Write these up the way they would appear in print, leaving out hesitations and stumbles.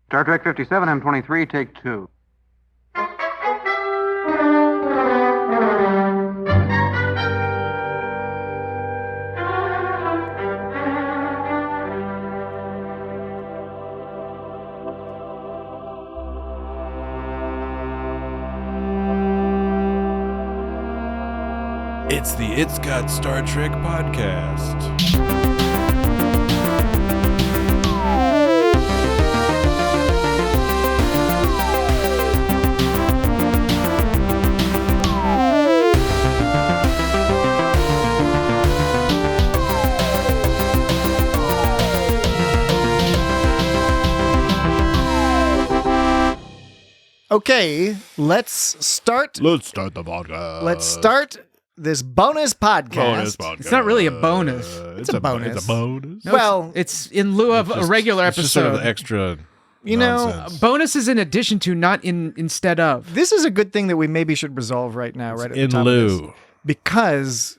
Star Trek 57, M23, take 2. It's the It's Got Star Trek podcast. Okay, let's start the podcast. Let's start this bonus podcast. It's not really a bonus. It's a bonus. It's a bonus. No, Well, it's in lieu of a regular It's episode. just sort of extra. You know, nonsense. Bonus is in addition to, not instead of. this is a good thing that we maybe should resolve right now, right at the in top of this. lieu. Because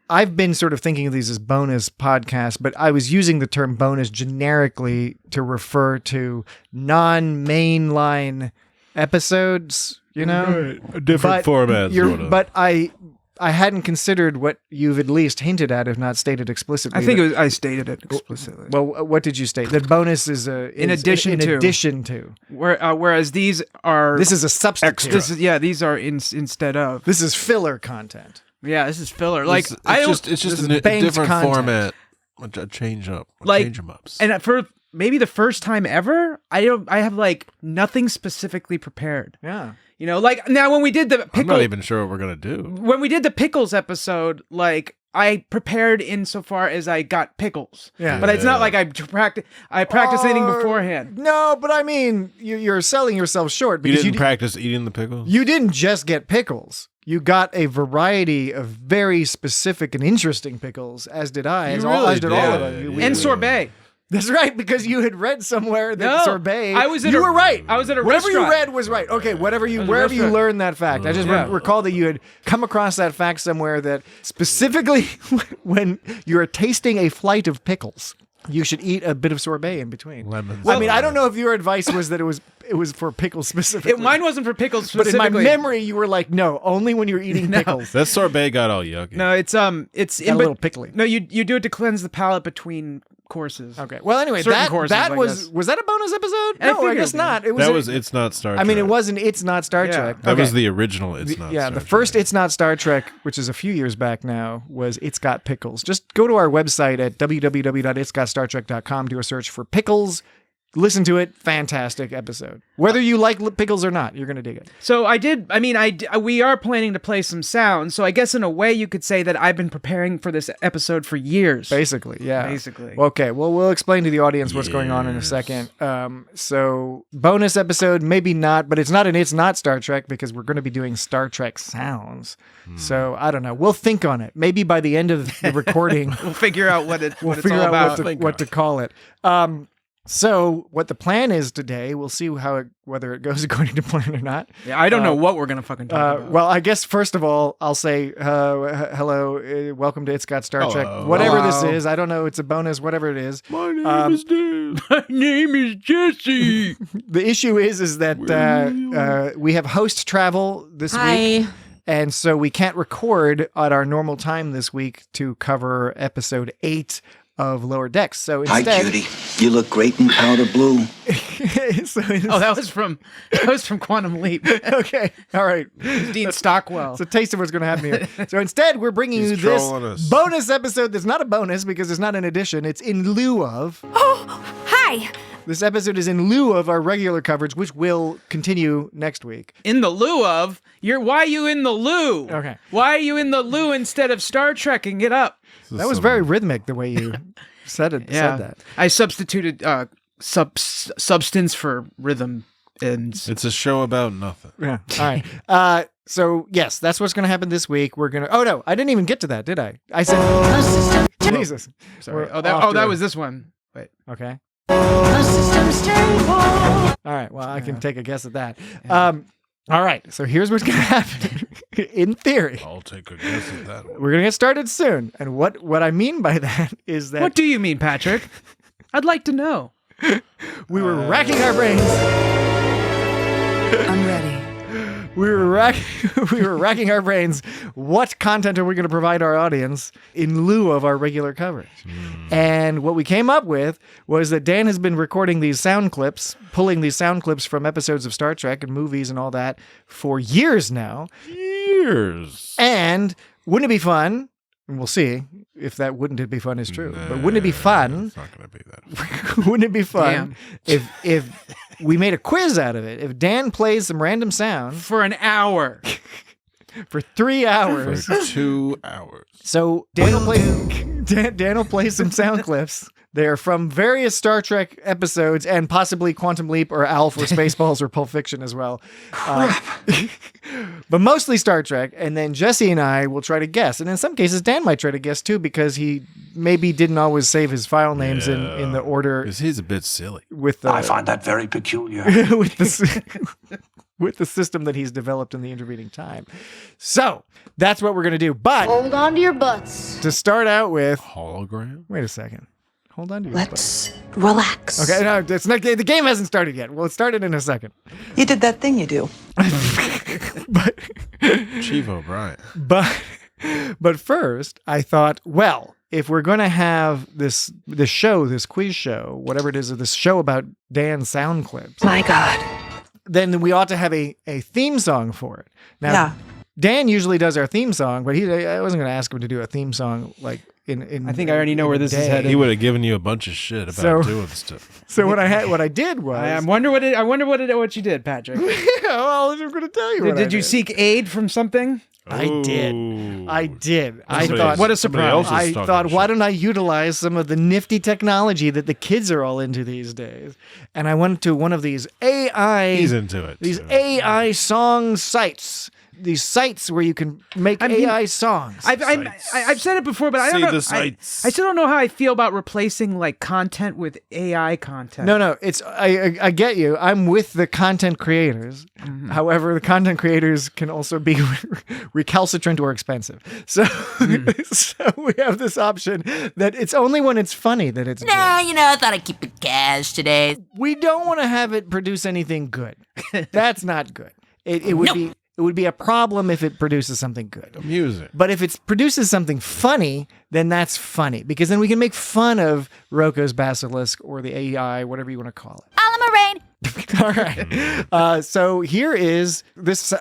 I've been sort of thinking of these as bonus podcasts, but I was using the term bonus generically to refer to non-mainline episodes, you know? Different formats. sort of. But I hadn't considered what you've at least hinted at, if not stated explicitly. I think I stated it explicitly. Well, what did you state? That bonus is In addition to. addition to. Whereas these are. This is a substitute. These are instead of. This is filler content. Yeah, this is filler. Like it's just this is a banked different content. format. A change up. Like- Change 'em ups. And for maybe the first time ever, I have like nothing specifically prepared. Yeah. You know, like now when we did the I'm pickle, not even sure what we're gonna do. when we did the pickles episode, like I prepared insofar as I got pickles. Yeah. But it's not like I practiced anything beforehand. No, but I mean, you're selling yourself short You because didn't practice eating the pickles? you didn't just get pickles. You got a variety of very specific and interesting pickles, as did I. As really all of did. them. Yeah. And sorbet. That's right, because you had read somewhere that No, sorbet. I was at you a- were right. I was at a Whatever restaurant. you read was right. Okay, wherever you It was a wherever you restaurant. learned that fact. I just Yeah. recall that you had come across that fact somewhere that specifically when you're tasting a flight of pickles, you should eat a bit of sorbet in between. Lemons. I mean, I don't know if your advice was that it was for pickles specifically. Mine wasn't for pickles but in specifically. my memory, you were like, no, only when you're eating pickles. That sorbet got all yucky. No, it's Got a little pickly. No, you do it to cleanse the palate between courses. Okay. Well, anyway, Certain courses, that I was guess. was that a bonus episode? I No, I figured guess it not. It was. It's not Star Trek. I mean, it wasn't. It's not Star Yeah. Trek. That Okay. was the original. It's not. Yeah, Star the first Trek. It's Not Star Trek, which is a few years back now, was It's Got Pickles. Just go to our website at www.itsgotstartrek.com, do a search for pickles, listen to it. Fantastic episode. Whether you like pickles or not, you're going to dig it. So we are planning to play some sounds. So I guess in a way you could say that I've been preparing for this episode for years. Basically, yeah. Basically. Okay, well, we'll explain to the audience what's going on in a second. So, bonus episode, maybe not, but it's not Star Trek because we're going to be doing Star Trek sounds. So, I don't know. We'll think on it. Maybe by the end of the recording, We'll figure out what it's all figure out about. what to call it. So what the plan is today, we'll see whether it goes according to plan or not. Yeah, I don't know what we're gonna fucking talk about. Well, I guess first of all, I'll say hello, welcome to It's Got Star Trek. Hello. Whatever this Hello. is, I don't know. It's a bonus, whatever it is. My name is Dave. My name is Jesse. The issue is that we have host travel this week. And so we can't record at our normal time this week to cover episode 8 of Lower Decks. So Hi, instead, Judy. You look great in powder blue. That was from Quantum Leap. Okay, all right. Dean Stockwell. It's a taste of what's going to happen here. So instead, we're bringing He's you this trolling us. bonus episode that's not a bonus because it's not an addition. It's in lieu of. Oh, hi. This episode is in lieu of our regular coverage, which will continue next week. In the lieu of, why are you in the loo? Okay. Why are you in the loo instead of Star Trek and get up? That was very rhythmic the way you said it. Yeah. Said that. I substituted substance for rhythm. And It's a show about nothing. Yeah. All right. So yes, that's what's going to happen this week. We're gonna. Oh no, I didn't even get to that, did I? I said. Jesus. sorry. We're Oh, off to that a- was this one. Wait. Okay. Systems stable. All right. Well, I can take a guess at that. All right. So here's what's going to happen. In theory, I'll take a guess at that one. we're going to get started soon. And what I mean by that is that What do you mean, Patrick? I'd like to know. We were racking our brains. I'm ready. We were racking our brains. What content are we going to provide our audience in lieu of our regular coverage? And what we came up with was that Dan has been recording these sound clips, pulling these sound clips from episodes of Star Trek and movies and all that for years now. Years. And wouldn't it be fun? And we'll see if that wouldn't it be fun is true. But wouldn't it be fun? It's not going to be that. Wouldn't it be fun if we made a quiz out of it? If Dan plays some random sound For an hour. for 3 hours. For 2 hours. So Dan will play some sound clips. They're from various Star Trek episodes and possibly Quantum Leap or Alf or Spaceballs or Pulp Fiction as well. But mostly Star Trek. And then Jesse and I will try to guess. And in some cases, Dan might try to guess too because he maybe didn't always save his file names in the order. Because he's a bit silly. With the, I find that very peculiar. with the system that he's developed in the intervening time. So that's what we're going to do. But Hold on to your butts. to start out with, Hologram? wait a second. Hold on to your Let's relax. Okay, no, it's not. The game hasn't started yet. Well, it started in a second. You did that thing you do. But Chief O'Brien. but first, I thought, well, if we're going to have this show, this quiz show, whatever it is, this show about Dan's sound clips, My God. then we ought to have a theme song for it. Now, Yeah. Dan usually does our theme song, but I wasn't going to ask him to do a theme song like in. I think I already know where this is headed. He would have given you a bunch of shit about doing stuff. So what I did was I wonder what you did, Patrick. well, I'm going to tell you. Did you seek aid from something? I did. Ooh. I did. I Somebody- thought, What a somebody surprise. else is I talking thought, shit. why don't I utilize some of the nifty technology that the kids are all into these days? And I went to one of these AI, He's into it. these too. AI song sites. These sites where you can make AI songs. I've said it before, but I don't See know. the sites. I still don't know how I feel about replacing like content with AI content. No, it's I get you. I'm with the content creators. However, the content creators can also be recalcitrant or expensive. So, so we have this option that it's only when it's funny that it's good. I thought I'd keep it cash today. We don't want to have it produce anything good. That's not good. It would be. It would be a problem if it produces something good. Music. But if it produces something funny, then that's funny. Because then we can make fun of Rocco's Basilisk or the AI, whatever you want to call it. All right. So here is this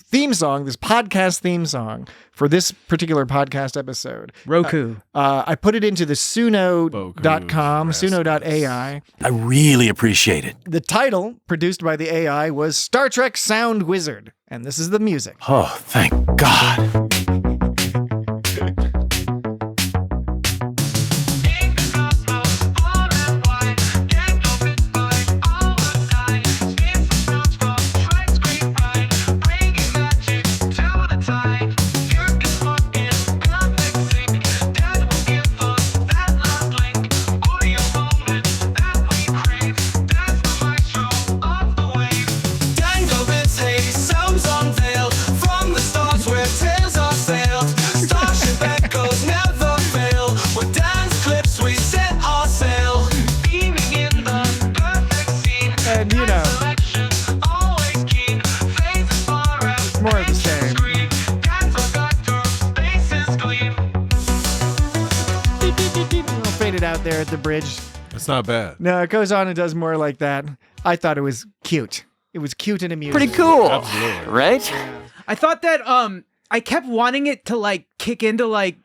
theme song, this podcast theme song for this particular podcast episode. Roku. I put it into the suno.com, Boku. suno.ai. I really appreciate it. The title, produced by the AI, was Star Trek Sound Wizard. And this is the music. Oh, thank God. And, you know, it's more of the same. I'll fade it out there at the bridge. It's not bad. No, it goes on and does more like that. I thought it was cute. It was cute and amusing. Pretty cool, Absolutely. right? I thought that I kept wanting it to like kick into like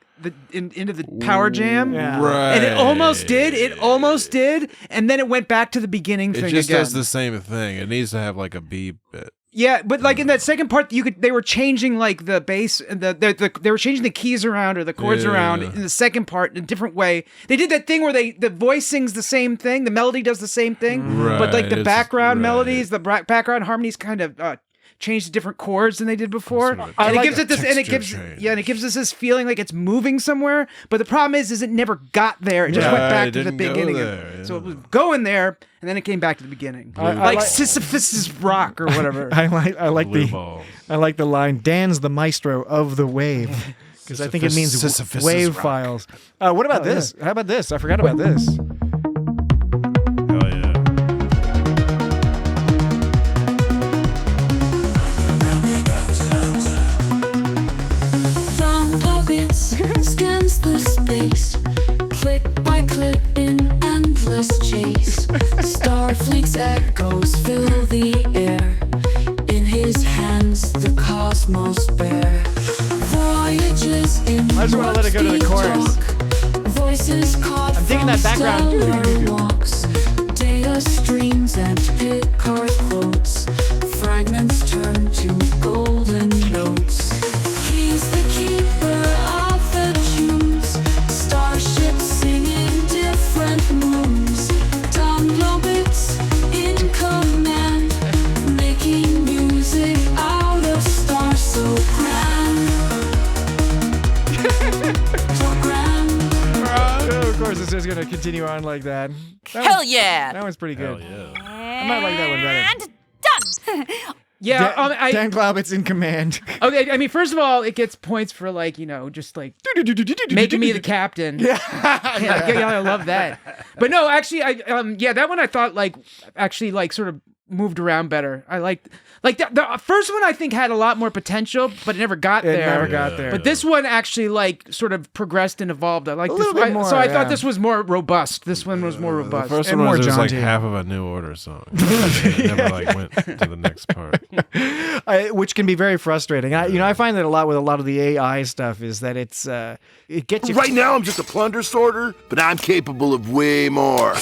into the power jam. Yeah. Right. And it almost did. It almost did. And then it went back to the beginning It thing just again. does the same thing. It needs to have like a beep bit. Yeah, but like in that second part, they were changing like the bass and they were changing the keys around or the chords Yeah. around in the second part in a different way. They did that thing where the voice sings the same thing, the melody does the same thing, but like the Right, background right. melodies, the background harmonies kind of change to different chords than they did before. Sort of I And like it gives it this, and it texture gives change. yeah, and it gives us this feeling like it's moving somewhere. But the problem is it never got there. It just Yeah, went it back to the didn't go beginning. there, So yeah. it was going there, and then it came back to the beginning, I like like- Sisyphus Rock or whatever. I like Blue the balls. I like the line. Dan's the maestro of the wave because I think it means Sisyphus wave rock. files. What about this? How about this? I forgot about this. Hell Starfleet's echoes fill the air. In his hands, the cosmos bear. Voyages in I just want to let it go to the chorus. Voices caught I'm digging that background. stellar walks. Data streams and Picard quotes. Fragments turn to golden notes. He's the keeper of the tunes. Starships singing different moons. Download bits in command. Making music out of stars so grand. So grand. Of course, it's just gonna continue on like that. Hell yeah! That one's pretty good. Hell yeah. I might like that one better. And done! Yeah, Dan Glaubit's in command. okay. I mean, first of all, it gets points for like just like making me the captain. Yeah, I love that. But no, actually, that one I thought like actually like sort of moved around better. I liked the first one I think had a lot more potential, but it never got It there. never got there. But this one actually like sort of progressed and evolved. I like A this little bit more, so I yeah. thought this was more robust. This one was more The robust. first And one more was just like jaunty. half of a New Order song. It never like went to the next part. Which can be very frustrating. I find that a lot with a lot of the AI stuff is that it gets you Right now, I'm just a plunder sorter, but I'm capable of way more.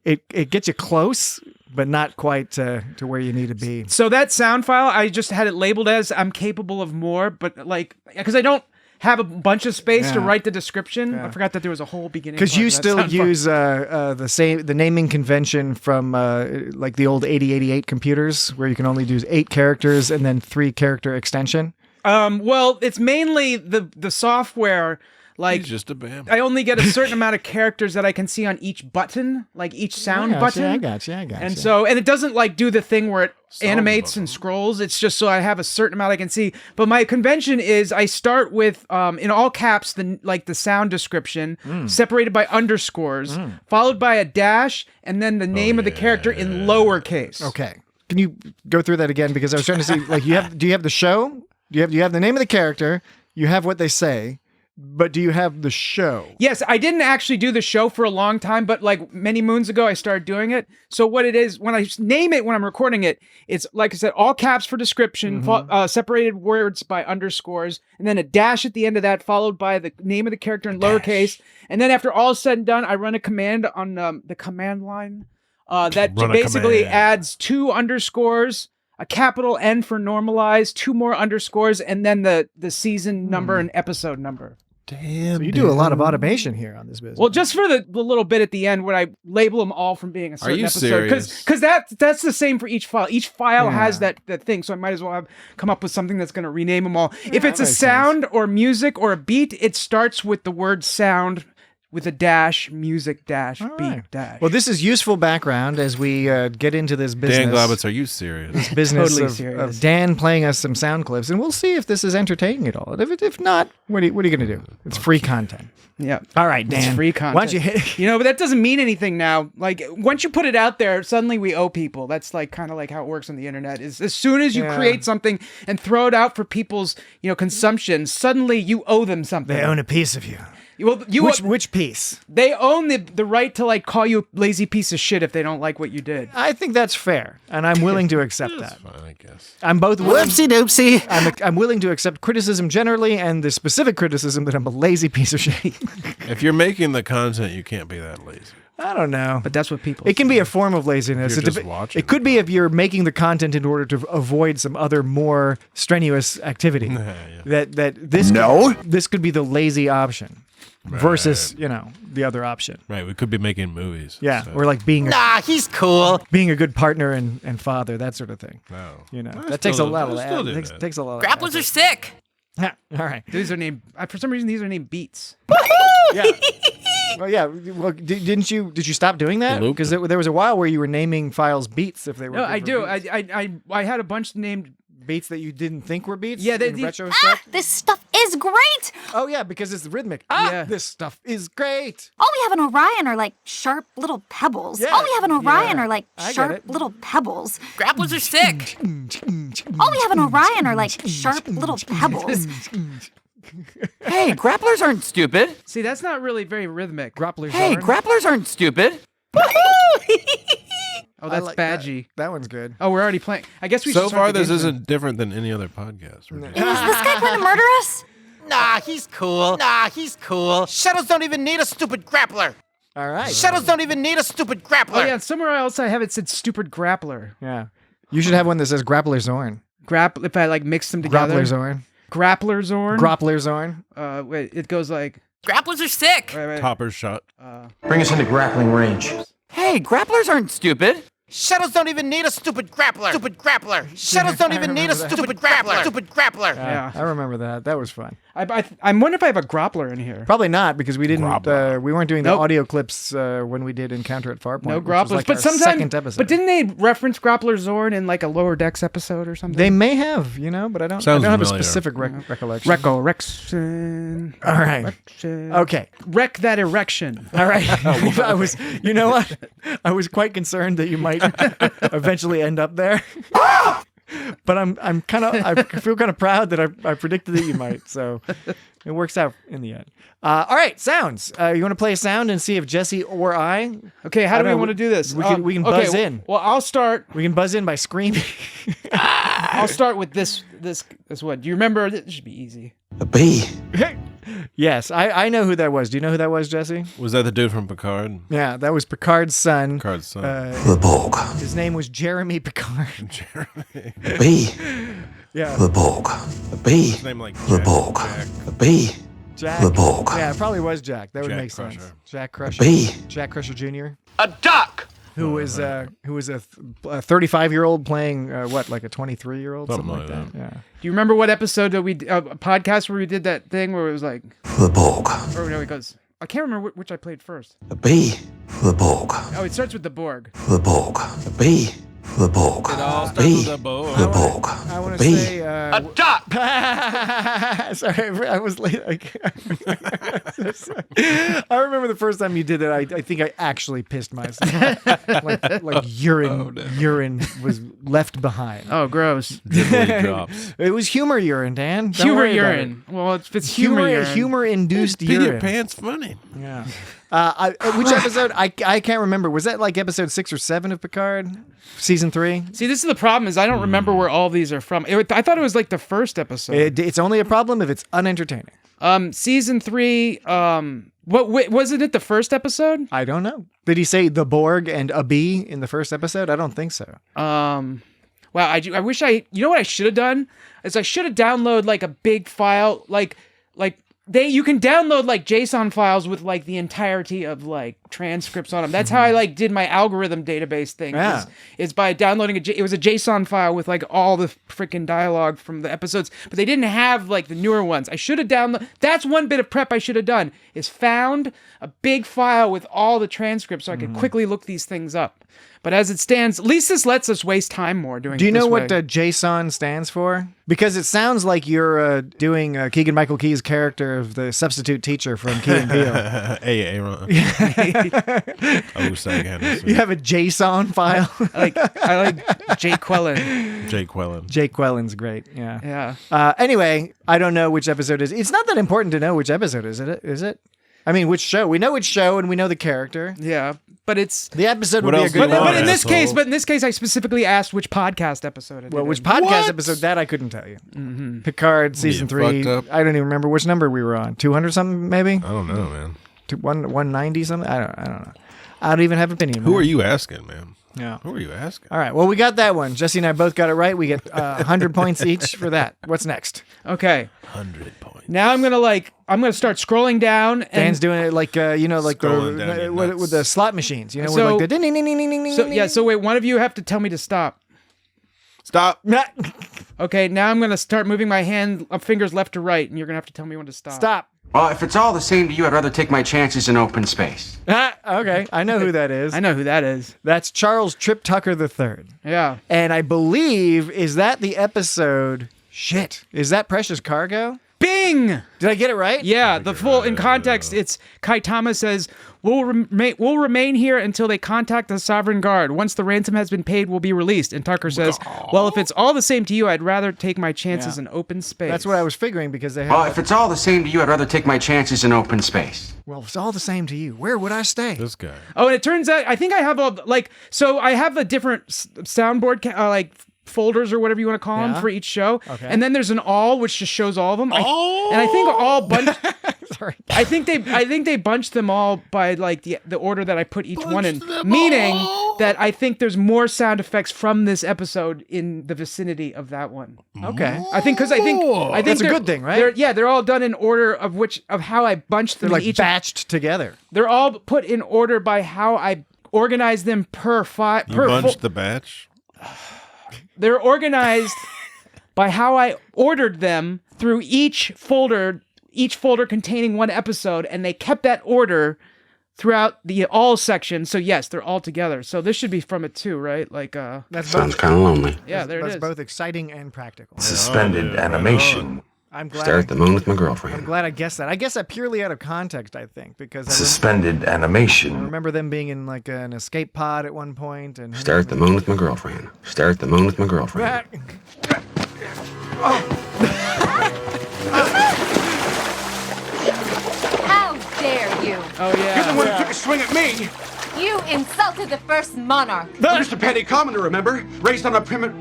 it gets you close, but not quite to where you need to be. So that sound file, I just had it labeled as I'm capable of more, but like, because I don't have a bunch of space to Yeah. write the description. I forgot that there was a whole beginning. Because part you of that still sound file. use the naming convention from like the old 8088 computers, where you can only do 8 characters and then 3 character extension. Well, it's mainly the software. Like, He's just a bam. I only get a certain amount of characters that I can see on each button, like each sound button. I got you. And so, and it doesn't like do the thing where it animates and scrolls. It's just so I have a certain amount I can see. But my convention is I start with, in all caps, the sound description separated by underscores, followed by a dash, and then the name of the character in lowercase. Okay. Can you go through that again? Because I was trying to see, like, do you have the show? Do you have the name of the character? You have what they say, but do you have the show? Yes, I didn't actually do the show for a long time, but like many moons ago, I started doing it. So what it is, when I name it, when I'm recording it, it's like I said, all caps for description, separated words by underscores, and then a dash at the end of that, followed by the name of the character in lowercase. And then after all is said and done, I run a command on the command line that Run a basically command. adds 2 underscores, a capital N for normalize, 2 more underscores, and then the season number and episode number. Damn. So you do a lot of automation here on this business. Well, just for the little bit at the end when I label them all from being a certain you episode, serious? because that's the same for each file. Each file has that thing, so I might as well come up with something that's going to rename them all. If it's a makes sound or music or a beat, it starts with the word sound with a dash, music dash, All beat right. dash. Well, this is useful background as we get into this business. Dan Glaubitz, are you serious? Business Totally of serious. Dan playing us some sound clips, and we'll see if this is entertaining at all. If not, what are you going to do? It's free content. Yeah. All right, Dan. It's free content. Why don't you hit? But that doesn't mean anything now. Like, once you put it out there, suddenly we owe people. That's like kind of like how it works on the internet. Is as soon as you create something and throw it out for people's, consumption, suddenly you owe them something. They own a piece of you. Well, Which piece? they own the right to like call you a lazy piece of shit if they don't like what you did. I think that's fair, and I'm willing to accept that. Fine, I guess. I'm both willing. Whoopsie doopsie. I'm willing to accept criticism generally, and the specific criticism that I'm a lazy piece of shit. If you're making the content, you can't be that lazy. I don't know. But that's what people. It can be a form of laziness. You're It just watching. It could be if you're making the content in order to avoid some other more strenuous activity. That this could be the lazy option versus the other option. Right, we could be making movies. Yeah, so- or like being He's cool. being a good partner and father, that sort of thing. No. That takes a lot of still do that. takes a lot. Grapplers are sick. All right. These are named for some reason. These are named beats. Yeah. Well, yeah. Well, did you stop doing that? Loop. Because there was a while where you were naming files beats if they were. No, I do. different I had a bunch named. beats that you didn't think were beats. Yeah, in they- retrospect. This stuff is great. Oh yeah, because it's rhythmic. Yeah. This stuff is great. All we have in Orion are like sharp little pebbles. Yeah, All we have in Orion yeah. are like I get sharp it. little pebbles. Grapplers are sick. All we have in Orion are like sharp little pebbles. Hey, grapplers aren't stupid. See, that's not really very rhythmic. Grapplers. Hey, are. grapplers aren't stupid. Oh, that's like that. Badgie. That one's good. Oh, we're already playing. I guess we So should start far, the this game isn't different than any other podcast. we're doing. Is this guy going to murder us? Nah, he's cool. Shadows don't even need a stupid grappler. All right. Shadows don't even need a stupid grappler. Oh yeah, somewhere else I have it said stupid grappler. Yeah. You should have one that says Grappler Zorn. If I like mix them together. Grappler Zorn. Grappler Zorn. Grappler Zorn. Wait, it goes like. Grapplers are sick. Wait. Topper's shot. Bring us into grappling range. Hey, grapplers aren't stupid. Shadows don't even need a stupid grappler. Shadows don't even need a stupid grappler. Yeah. I remember that. That was fun. I'm wondering if I have a grappler in here. Probably not because we didn't. we weren't doing the Nope. audio clips when we did Encounter at Farpoint. No which was grapplers, like but our sometimes. second episode. But didn't they reference Grappler Zorn in like a Lower Decks episode or something? They may have, but I don't. Sounds I don't have a familiar. specific recollection. Recollection. All right. Okay. Wreck that erection. All right. I was. You know what? I was quite concerned that you might eventually end up there. But I'm kind of. I feel kind of proud that I predicted that you might. So it works out in the end. All right. Sounds. You want to play a sound and see if Jesse or I. Okay, how I do we don't know, want to do this? we can buzz in. Well, I'll start. We can buzz in by screaming. I'll start with this one. Do you remember? This should be easy. A bee. Yes, I know who that was. Do you know who that was, Jesse? Was that the dude from Picard? Yeah, that was Picard's son. Picard's son. The Borg. His name was Jeremy Picard. Jeremy. A bee. Yeah, The Borg. A bee. His name like The Jack. Borg. Jack. A bee. Jack. The Borg. Yeah, it probably was Jack. That would Jack make sense. Crusher. Jack Crusher. Bee. Jack Crusher Jr. A duck. Who was a 35-year-old playing like a 23-year-old, something like that. Yeah. Do you remember what episode that a podcast where we did that thing where it was like, The Borg. or no, it goes. I can't remember which I played first. A bee. The Borg. Oh, it starts with the Borg. The Borg. A bee. The Borg. It all A starts bee. with a bow. The Borg. I want A to bee. say. A duck. Sorry, I was late. I remember the first time you did that. I think I actually pissed myself. like urine was left behind. Oh, gross. Diddly drops. It was humor urine, Dan. Don't Humor worry about urine. Well, it's Humor, urine. humor-induced Pee your urine. pants funny. Yeah. Which episode? I can't remember. Was that like episode 6 or 7 of Picard, season 3? See, this is the problem. Is I don't remember where all these are from. I thought it was like the first episode. It's only a problem if it's unentertaining. Season 3. Wasn't it the first episode? I don't know. Did he say the Borg and a bee in the first episode? I don't think so. Wow. I wish I. You know what I should have done is I should have downloaded like a big file like. You can download like JSON files with like the entirety of like transcripts on them. That's how I like did my algorithm database thing. Yeah. Is by downloading it was a JSON file with like all the freaking dialogue from the episodes, but they didn't have like the newer ones. I should have downloaded. That's one bit of prep I should have done is found a big file with all the transcripts so I could quickly look these things up. But as it stands, at least this lets us waste time more doing it. Do you know this what way. JSON stands for? Because it sounds like you're doing Keegan-Michael Key's character of the substitute teacher from Key and Peele. Hey, Aaron. Oh, say again. You have a JSON file? I like Jake Quellen. Jake Quellen. Jake Quellen's great. Yeah. Yeah. Anyway, I don't know which episode it is. It's not that important to know which episode is it? I mean, which show? We know which show and we know the character. Yeah. But it's The episode would What be a else good do you one. want, but in this asshole? case, I specifically asked which podcast episode it Well, is. which podcast What? episode? That I couldn't tell you. Picard season Being 3. fucked up. I don't even remember which number we were on. 200 something maybe. I don't know, man. 190 something. I don't know. I don't even have an opinion. Who man. are you asking, man? Yeah. Who are you asking? All right. Well, we got that one. Jesse and I both got it right. We get 100 points each for that. What's next? Okay. 100 points. Now I'm gonna start scrolling down and Dan's doing it like like Scrolling down your with nuts. the slot machines. You know, So- with like the ding ding ding ding ding ding. so ding, yeah. ding. So wait, one of you have to tell me to stop. Stop. Okay. Now I'm gonna start moving my fingers left to right, and you're gonna have to tell me when to stop. Stop. Well, if it's all the same to you, I'd rather take my chances in open space. Okay, I know who that is. I know who that is. That's Charles Trip Tucker III. Yeah. And I believe, is that the episode? Shit. Is that Precious Cargo? Bing! Did I get it right? Yeah, the full in context. It's Kaitama says, "We'll remain here until they contact the Sovereign Guard. Once the ransom has been paid, we'll be released." And Tucker says, "Well, if it's all the same to you, I'd rather take my chances in open space." That's what I was figuring because they have. Well, if it's all the same to you, I'd rather take my chances in open space. Well, if it's all the same to you, where would I stay? This guy. Oh, and it turns out I think I have all so I have a different soundboard like folders or whatever you want to call them for each show. Okay. And then there's an all which just shows all of them. And I think all bunched. Sorry. I think they bunched them all by like the order that I put each one in, meaning that I think there's more sound effects from this episode in the vicinity of that one. Okay. I think because I think That's a they're- good thing, right? They're all done in order of how I bunched them. They're like each batched together. They're all put in order by how I organize them per file. You bunched the batch? They're organized by how I ordered them through each folder containing one episode, and they kept that order throughout the all section. So yes, they're all together. So this should be from it too, right? Like That's Sounds kind of lonely. yeah, there it That's is. both exciting and practical. Suspended animation. I'm Stare at glad. the moon with my I'm girlfriend. glad I guessed that. I guess that purely out of context. I think because Suspended I animation. remember them being in like an escape pod at one point, and Stare at the moon with my girlfriend. Stare at the moon with my girlfriend. How dare you? Oh yeah. one who took a swing at me. You insulted the first monarch. Just a petty commoner, remember? Raised on a primitive.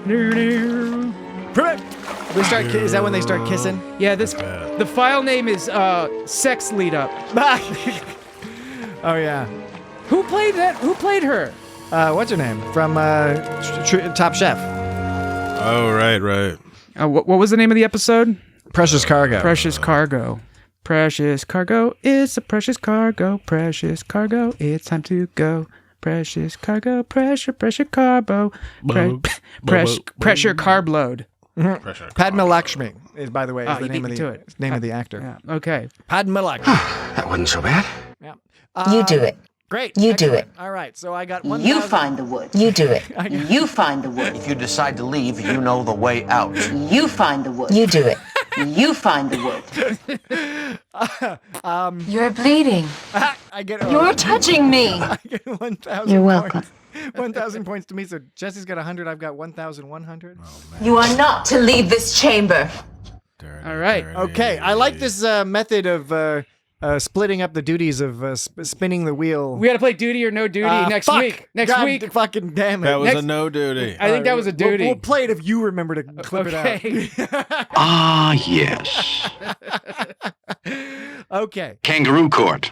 They start. Is that when they start kissing? Yeah, the file name is Sex Lead Up. Oh yeah. Who played that? Who played her? What's her name from Top Chef? Oh, right. What was the name of the episode? Precious Cargo. Precious Cargo. Precious cargo, it's a precious cargo. Precious cargo, it's time to go. Precious cargo, pressure carbo. Pressure carb load. Padma Lakshmi is, by the way, is Oh, the you name beat of me the to it. name of the actor. Yeah. Okay. Padma Lakshmi. That wasn't so bad. Yeah. You do it. Great. You do Excellent. All right. So I got 1,000. You find the wood. You do it. You find the wood. If you decide to leave, you know the way out. You find the wood. You do it. You find the wood. You're bleeding. I get. You're touching me. I get 1,000. You're welcome. 1,000 points to me. So Jesse's got 100. I've got 1,100. You are not to leave this chamber. All right. Okay. I like this method of splitting up the duties of spinning the wheel. We got to play duty or no duty next Fuck. week. Next God week. Fucking damn it. That was Next- a no duty. I think that was a duty. We'll play it if you remember to clip it Okay. out. Ah, yes. Okay. Kangaroo court.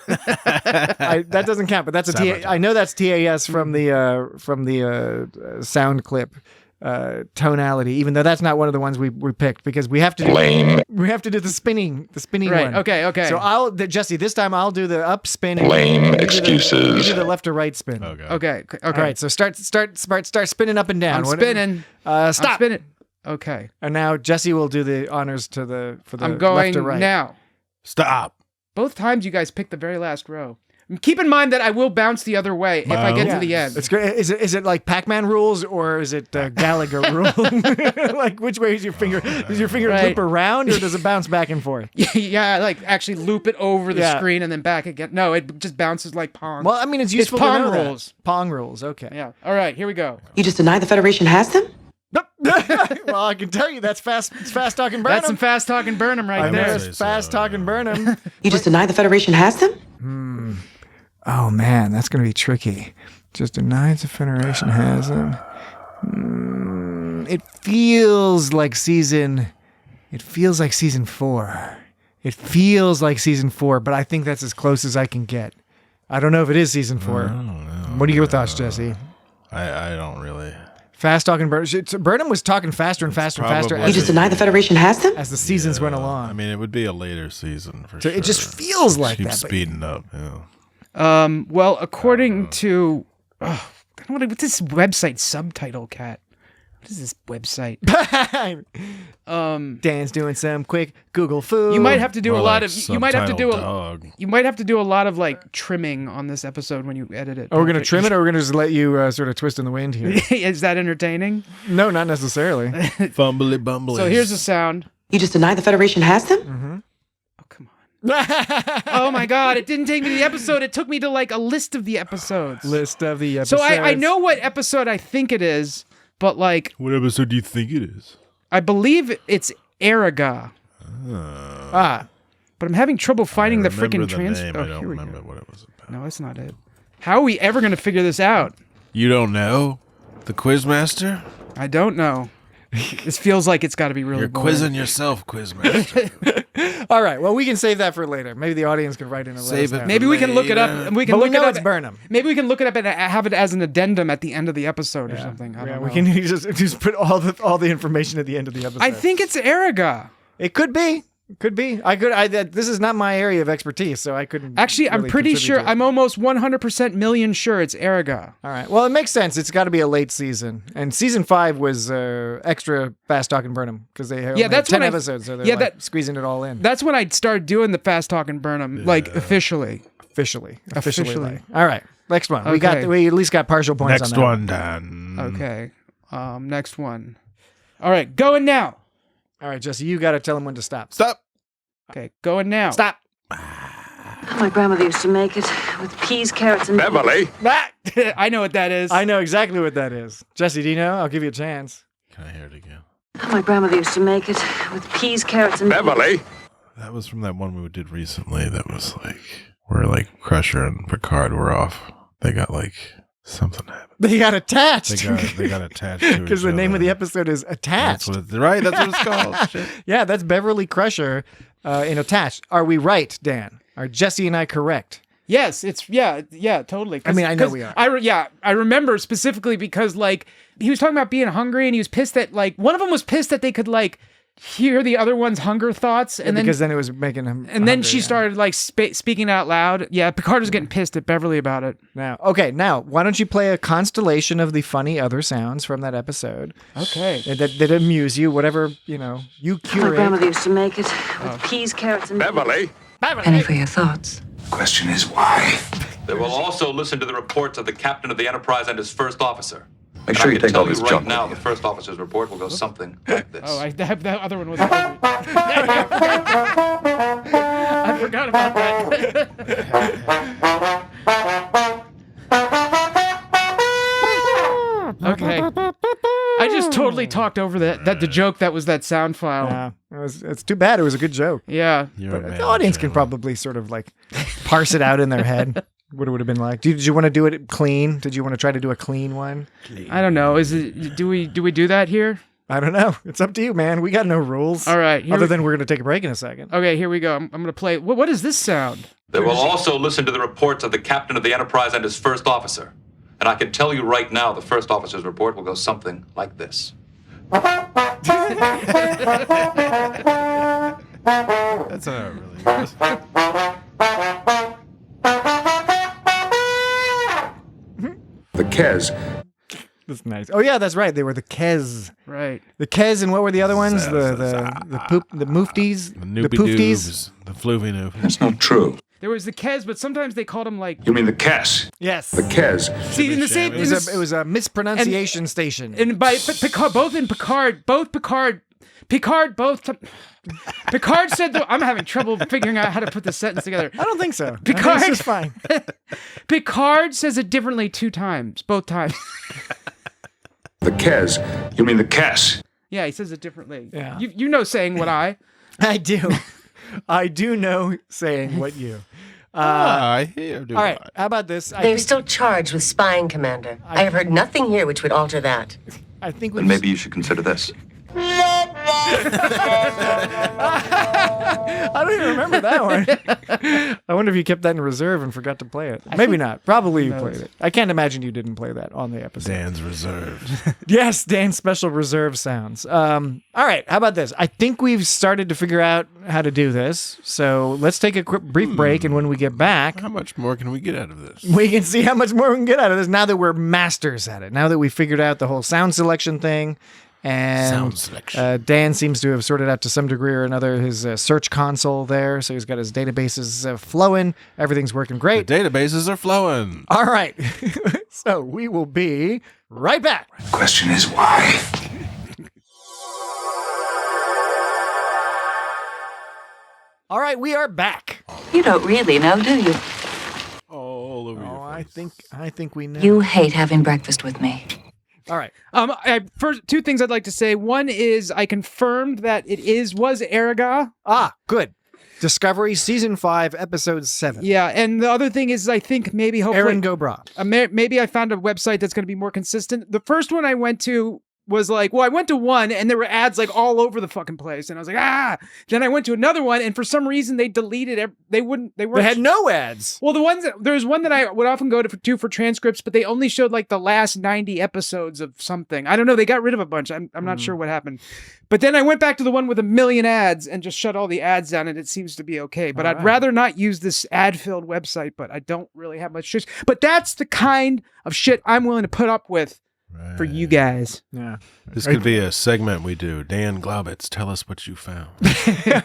That doesn't count, but that's I know that's TAS from the sound clip tonality, even though that's not one of the ones we picked because we have to do the spinning Right. one. Okay. So Jesse, this time I'll do the up spin. And Lame you do excuses. you do the left or right spin. Okay. All right. So start spinning up and down. I'm spinning. Stop. I'm spinning. Okay. And now Jesse will do the honors for the I'm going left or right. now. Stop. Both times you guys picked the very last row. Keep in mind that I will bounce the other way if I get to the end. It's great. Is it like Pac-Man rules or is it Gallagher rule? Like which way is your finger? Does your finger Right. loop around or does it bounce back and forth? Yeah, like actually loop it over the Yeah. screen and then back again. No, it just bounces like Pong. Well, I mean, it's useful Pong to know that. rules. Pong rules. Okay. Yeah. All right, here we go. You just deny the Federation has them? Well, I can tell you that's fast talking Burnham. That's some fast talking Burnham right I know there. it's fast talking Burnham. You just deny the Federation has them? Oh man, that's gonna be tricky. Just denies the Federation has them. It feels like season 4. It feels like season 4, but I think that's as close as I can get. I don't know if it is season 4. I don't know. What are your thoughts, Jesse? I don't really. Fast talking Burnham. Burnham was talking faster and faster and faster probably- You just deny the Federation has them? as the seasons went along. I mean, it would be a later season for So sure. it just feels like Keep that. but- speeding up. Yeah. Well, according to what's this website subtitle cat? What is this website? Dan's doing some quick Google food. You might have to do More a lot like of you might have to do subtitle a dog. you might have to do a lot of like trimming on this episode when you edit it. Are we going to trim it or are we going to just let you sort of twist in the wind here? Is that entertaining? No, not necessarily. Fumbly bumbly. So here's the sound. You just deny the Federation has them? Mm-hmm. Oh, come on. Oh my God, it didn't take me to the episode. It took me to like a list of the episodes. List of the So episodes. I know what episode I think it is, but like... What episode do you think it is? I believe it's Araga. Ah. But I'm having trouble finding the remember freaking the transfer. name, I don't remember what it was about. No, that's not it. How are we ever going to figure this out? You don't know? The Quizmaster? I don't know. This feels like it's got to be really You're boring. quizzing yourself, Quizmaster. All right. Well, we can save that for later. Maybe the audience can write in and let Save us it. know. Maybe we can look it up. And we can But look we know it up. it's Burnham. Maybe we can look it up and have it as an addendum at the end of the episode or something. I don't know. We can just put all the information at the end of the episode. I think it's Araga. It could be. It could be. This is not my area of expertise, so I couldn't. Actually, I'm really pretty contribute sure. to it. I'm almost 100% million sure it's Araga. All right. Well, it makes sense. It's got to be a late season, and season 5 was extra Fast Talking Burnham because they only that's had 10 when episodes, so they're squeezing it all in. That's when I started doing the Fast Talk and Burnham, like officially. Officially. Officially. All right. Next one. Okay. We at least got partial points Next on that. one, Dan. Okay. Next one. All right, going now. All right, Jesse, you got to tell him when to stop. Stop. Okay, going now. Stop. My grandmother used to make it with peas, carrots, and Beverly. I know what that is. I know exactly what that is. Jesse, do you know? I'll give you a chance. Can I hear it again? My grandmother used to make it with peas, carrots, and Beverly. That was from that one we did recently that was like, where like Crusher and Picard were off. They got like, something happened. They got attached. They got attached to Because the name of the episode is Attached. That's what it's called. Shit. Yeah, that's Beverly Crusher in Attached. Are we right, Dan? Are Jesse and I correct? Yes, it's yeah, totally. I mean, I know we are. I remember specifically because like he was talking about being hungry and he was pissed that like one of them was pissed that they could like hear the other one's hunger thoughts and because then it was making him. And then she started like speaking out loud. Yeah, Picard was getting pissed at Beverly about it. Now, why don't you play a constellation of the funny other sounds from that episode? Okay. That amuse you, whatever you My curate. grandmother used to make it with peas, carrots, and Beverly. Penny for your thoughts. Question is why? They will also listen to the reports of the captain of the Enterprise and his first officer. Make sure you take all this right junk now. with The first officer's report will go something like this. Oh, that other one was. I forgot about that. Okay. I just totally talked over the joke that was that sound file. Yeah, it's too bad. It was a good joke. Yeah. But the audience can probably sort of like parse it out in their head. What it would have been like. Did you want to do it clean? Did you want to try to do a clean one? I don't know. Do we do that here? I don't know. It's up to you, man. We got no rules. All right. Other than we're going to take a break in a second. Okay, here we go. I'm going to play. What is this sound? They will also listen to the reports of the captain of the Enterprise and his first officer. And I can tell you right now, the first officer's report will go something like this. That's not really good. The Kez. That's nice. Oh yeah, that's right. They were the Kez. Right. The Kez, and what were the other ones? The Moofties. The Poofties. The Floofy Noof. That's not true. There was the Kez, but sometimes they called him like. You mean the Kes? Yes. The Kez. See, in the same. It was a mispronunciation station. And by Picard, Picard said that I'm having trouble figuring out how to put this sentence together. I don't think so. Picard is fine. Picard says it differently both times. The Kez. You mean the Kes? Yeah, he says it differently. Yeah. You know saying what I do. I do know saying what you. I hear. All right. How about this? They're still charged with spying, Commander. I have heard nothing here which would alter that. I think Then maybe you should consider this. I don't even remember that one. I wonder if you kept that in reserve and forgot to play it. Maybe not. Probably you played it. I can't imagine you didn't play that on the episode. Dan's reserved. Yes, Dan's special reserve sounds. All right, how about this? I think we've started to figure out how to do this. So let's take a quick, brief break, and when we get back, How much more can we get out of this? we can see how much more we can get out of this now that we're masters at it. Now that we figured out the whole sound selection thing. And Sound selection. Dan seems to have sorted out to some degree or another his search console there. So he's got his databases flowing. Everything's working great. The databases are flowing. All right. So we will be right back. Question is why? All right, we are back. You don't really know, do you? All over your face. I think we know. You hate having breakfast with me. All right. First, two things I'd like to say. One is I confirmed that was Araga. Ah, good. Discovery Season 5, Episode 7. Yeah, and the other thing is I think maybe hopefully Aaron Gobra. Maybe I found a website that's going to be more consistent. The first one I went to was like, well, I went to one and there were ads like all over the fucking place, and I was like, ah. Then I went to another one, and for some reason they deleted. They had no ads. Well, there's one that I would often go to for transcripts, but they only showed like the last 90 episodes of something. I don't know. They got rid of a bunch. I'm not sure what happened. But then I went back to the one with 1 million ads and just shut all the ads down, and it seems to be okay. But I'd rather not use this ad-filled website, but I don't really have much choice. But that's the kind of shit I'm willing to put up with for you guys. Yeah. This could be a segment we do. Dan Glaubitz, tell us what you found.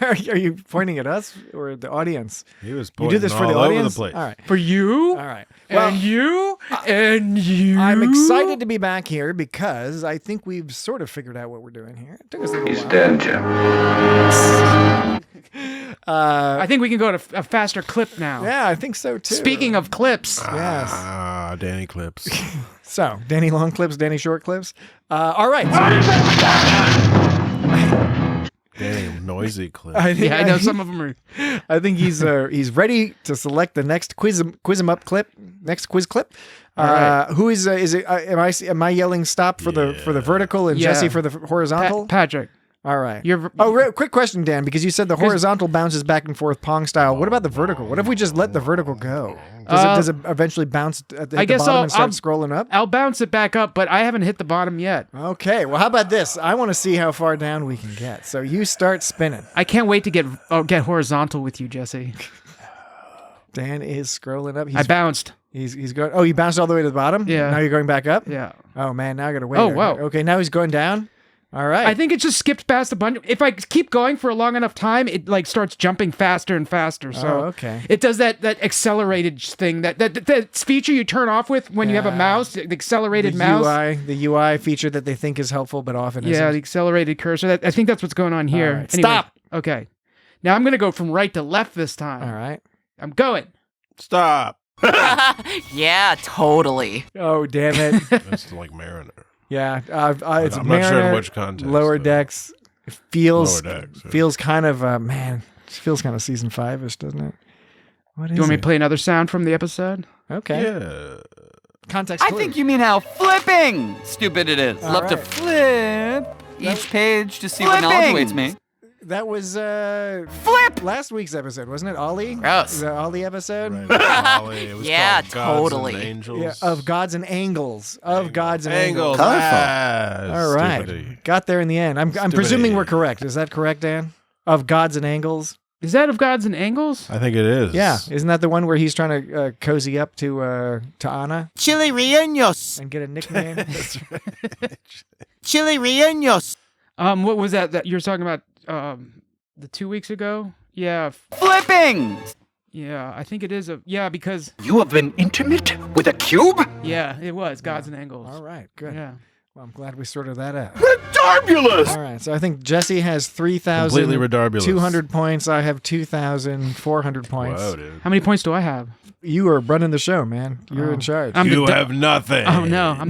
Are you pointing at us or the audience? He was You pointing do this for all the over audience? the place. All right. For you? All right. And you? And you? I'm excited to be back here because I think we've sort of figured out what we're doing here. It took us a little while. dead, Jim. I think we can go to a faster clip now. Yeah, I think so too. Speaking of clips. Yes. Danny Clips. So, Danny long clips, Danny short clips. All right. Danny noisy Clips. I know some of them are. I think he's ready to select the next quiz him up clip. Next quiz clip. right. Who is it? Am I yelling stop for the vertical and Jesse for the horizontal? Patrick. All right. You're quick question, Dan, because you said the horizontal bounces back and forth Pong style. What about the vertical? What if we just let the vertical go? Does it eventually bounce at the bottom and start scrolling up? I'll bounce it back up, but I haven't hit the bottom yet. Okay. Well, how about this? I want to see how far down we can get. So you start spinning. I can't wait to get horizontal with you, Jesse. Dan is scrolling up. I bounced. He's going. Oh, you bounced all the way to the bottom? Yeah. Now you're going back up? Yeah. Oh, man. Now I got to wait. Oh, wow. Okay. Now he's going down. All right. I think it just skipped past a bunch. If I keep going for a long enough time, it like starts jumping faster and faster. So okay. It does that accelerated thing, that feature you turn off with when you have a mouse, the accelerated mouse. The UI feature that they think is helpful, but often isn't. Yeah, the accelerated cursor. I think that's what's going on here. All right. Anyway, Stop. Okay. Now I'm going to go from right to left this time. All right. I'm going. Stop. Yeah, totally. Oh, damn it. That's like Mariner. Yeah, it's I'm Mariner, not sure in which context. Lower Decks. It feels Lower Decks, yeah. feels kind of it feels kind of season 5ish, doesn't it? What is Do you want me it? to play another sound from the episode? Okay. Yeah. Context. I clue. think you mean how flipping stupid it is. All Love to right. flip each page to see what knowledge awaits me. That was Flip! last week's episode, wasn't it? Ollie? Gross. The Ollie episode? Right, it was Yeah, called Gods totally. and Angels. Yeah, of Gods and Angles. Of Gods and Angles. Angles. All right. Stupidity. Got there in the end. I'm presuming we're correct. Is that correct, Dan? Of Gods and Angles? Is that of Gods and Angles? I think it is. Yeah. Isn't that the one where he's trying to cozy up to Anna Chili rellenos. and get a nickname? Chili rellenos. What was that you were talking about the 2 weeks ago? Yeah. Flipping! Yeah, I think it is because You have been intimate with a cube? yeah, it was Gods and Angles. All right. Good. Yeah. Well, I'm glad we sorted that out. Redarbulous! All right. So I think Jesse has Completely 3,200 redarbulous. points. I have 2,400 points. Whoa, dude. How many points do I have? You are running the show, man. You're in charge. I'm You the have nothing. Oh no, I'm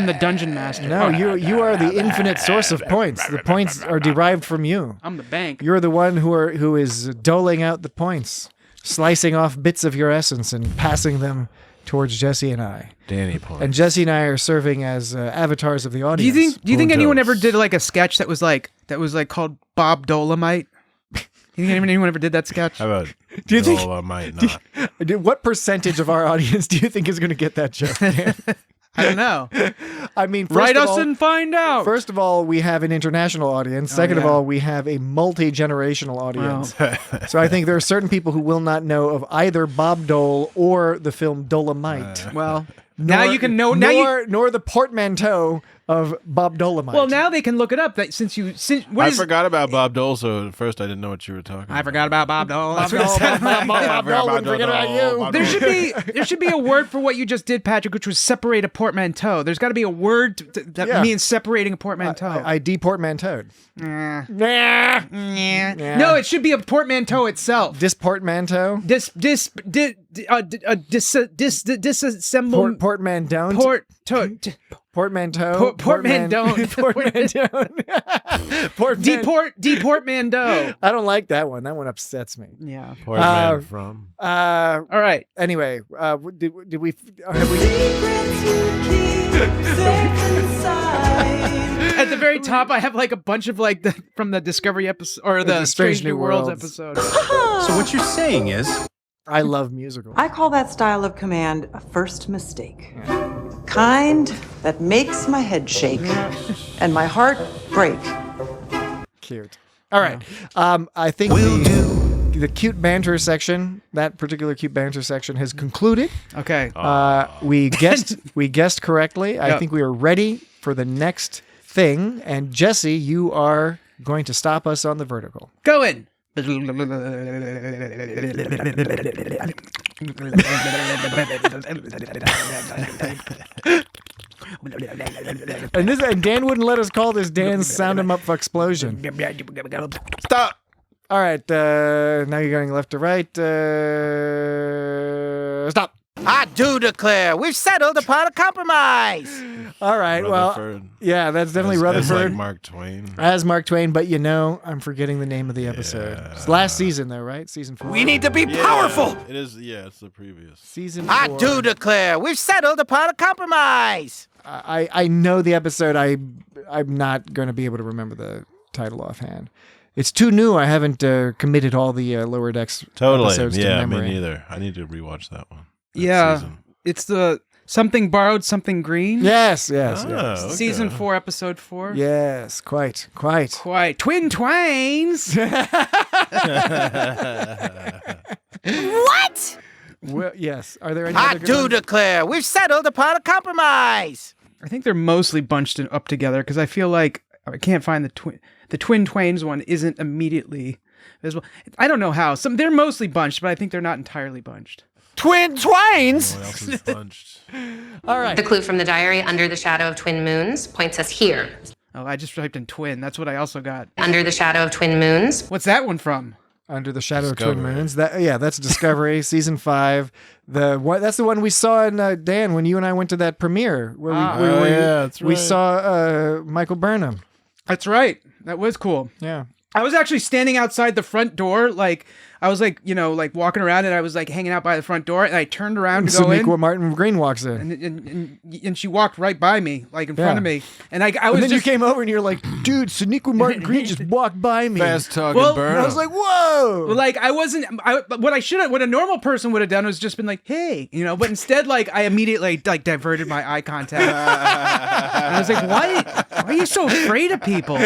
the dungeon master. No, you are the infinite source of points. The points are derived from you. I'm the bank. You're the one who is doling out the points, slicing off bits of your essence and passing them towards Jesse and I. Danny points. And Jesse and I are serving as avatars of the Do audience. you think anyone Puntos. ever did like a sketch that was like called Bob Dolomite? You think anyone ever did that sketch? How about Do you think- I might not. What percentage of our audience do you think is going to get that joke, Dan? I don't know. I mean, Write of us all- and find out. First of all, we have an international audience. Second of yeah. all, we have a multi-generational audience. So I think there are certain people who will not know of either Bob Dole or the film Dolomite. Well, now you can know. Nor the portmanteau of Bob Dolomite. Well, now they can look it up. That I forgot about Bob Dole, so at first I didn't know what you were talking about. I forgot about Bob Dole. Bob Dole wouldn't forget about you. There should be a word for what you just did, Patrick, which was separate a portmanteau. There's got to be a word that means separating a portmanteau. I deportmanteaued. Nah. No, it should be a portmanteau itself. Disportmanteau? Disassemble. Portmanteau. Portmanteau. Deportmando. I don't like that one. That one upsets me. Yeah. Portman from. All right. Anyway, did we? Have we? At the very top, I have like a bunch of like from the Discovery episode or the Strange New Worlds episode. So what you're saying is, I love musicals. I call that style of command a first mistake. Kind that makes my head shake and my heart break. Cute. All right. I think the cute banter section, that particular cute banter section, has concluded. Okay. We guessed correctly. Yep. I think we are ready for the next thing. And Jesse, you are going to stop us on the vertical. Go in. And Dan wouldn't let us call this Dan's Sound 'em Up for Explosion. Stop. All right. Now you're going left to right. Stop. I do declare we've settled upon a compromise. All right. Rutherford. Well, yeah, that's definitely Rutherford. As like Mark Twain. As Mark Twain, but I'm forgetting the name of the episode. Yeah. It's last season, though, right? Season 4. We need to be powerful. It is. Yeah, it's the previous season 4. I do declare we've settled upon a compromise. I know the episode. I'm not going to be able to remember the title offhand. It's too new. I haven't committed all the Lower Decks episodes to memory. Me neither. I need to rewatch that one. Season. It's the Something Borrowed, Something Green. Yes. Okay. Season 4, episode 4. Yes, quite. Twin Twains. What? Well, yes. Are there any I other good do ones? declare we've settled upon a compromise. I think they're mostly bunched up together because I feel like I can't find the Twin Twains one isn't immediately visible. I don't know how. They're mostly bunched, but I think they're not entirely bunched. Twin Twains? No one else is bunched. All right. The clue from the diary, Under the Shadow of Twin Moons, points us here. Oh, I just typed in twin. That's what I also got. Under the Shadow of Twin Moons. What's that one from? Under the Shadow Discovery. of Twin Moons. That's Discovery, season 5. That's the one we saw in Dan when you and I went to that premiere where that's we right. saw Michael Burnham. That's right. That was cool. Yeah. I was actually standing outside the front door, I was walking around and I was hanging out by the front door and I turned around to go in. Sonequa Martin Green walks in. And she walked right by me, in front of me. And I was then just... you came over and you're like, dude, Sonequa Martin Green just walked by me. Fast talking burn. And I was like, whoa. What a normal person would have done was just been like, hey, but instead, I immediately diverted my eye contact. And I was like, why are you so afraid of people?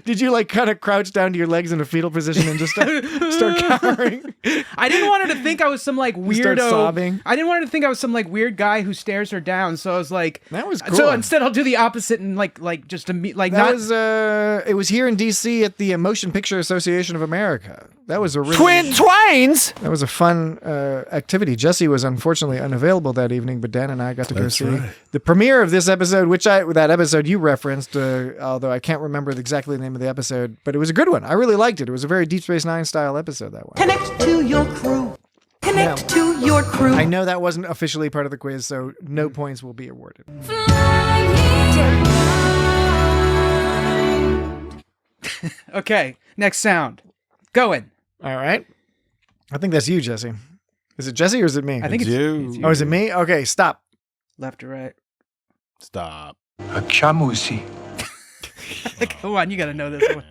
Did you kind of crouch down to your legs in a fetal position and just start cowering? I didn't want her to think I was some weirdo. Start sobbing. I didn't want her to think I was some weird guy who stares her down. So I was like, that was cool. So instead, I'll do the opposite and just to meet it was here in DC at the Motion Picture Association of America. That was a really Twin Twains. That was a fun activity. Jesse was unfortunately unavailable that evening, but Dan and I got to go see the premiere of this episode, that episode you referenced, although I can't remember exactly the name of the episode, but it was a good one. I really liked it. It was a very Deep Space Nine style episode, that one. Connect to your crew. Connect to your crew. I know that wasn't officially part of the quiz, so no points will be awarded. Okay, next sound. Going. All right. I think that's you, Jesse. Is it Jesse or is it me? I think it's you. Oh, is it me? Okay, stop. Left or right? Stop. A chamusi. Come on, you gotta know this one.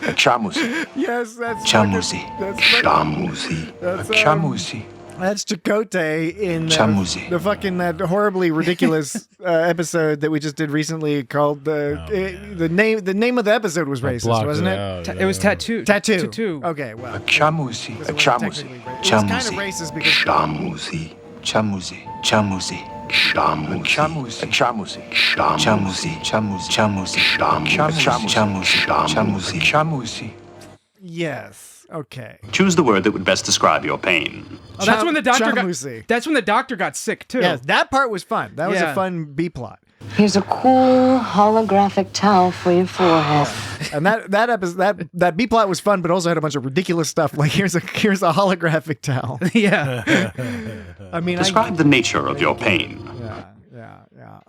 A chamusi. Yes, that's Chamusi. Chamusi. A chamusi. That's Chakotay in Chamusi. the fucking that horribly ridiculous episode that we just did recently called the name of the episode was racist, wasn't it? It was Tattoo. Tattoo. Okay, well. A chamusi. A chamusi. It's kind of racist because Chamusi. Chamusi. Chamusi. Yes. Okay. Choose the word that would best describe your pain. Oh, that's when the doctor Chamusi. That's when the doctor got sick too. Yes, that part was fun. That was Yeah. a fun B plot. Here's a cool holographic towel for your forehead. And that B plot was fun, but also had a bunch of ridiculous stuff. Like here's a holographic towel. Yeah. I mean, Describe the nature of your pain. Yeah.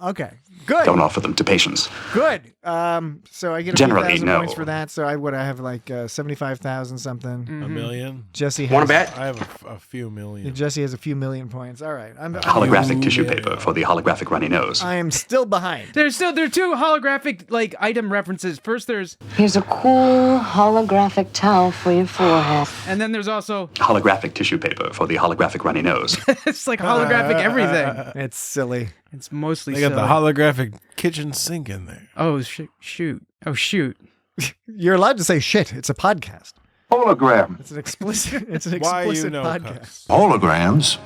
Okay. Good. Don't offer them to patients. Good. So I get a Generally, few thousand no. points for that. So I have like 75,000 something. A million? Jesse has Want to bet? I have a few million. Jesse has a few million points. All right. I'm Holographic tissue paper for the holographic runny nose. I am still behind. There are two holographic like item references. First there's Here's a cool holographic towel for your forehead. and then there's also Holographic tissue paper for the holographic runny nose. it's like holographic everything. It's silly. It's mostly They got the silly. holographic kitchen sink in there. Oh shoot. Oh shoot. You're allowed to say shit. It's a podcast. Hologram. It's an explicit. It's an Why you explicit know, podcast. Holograms.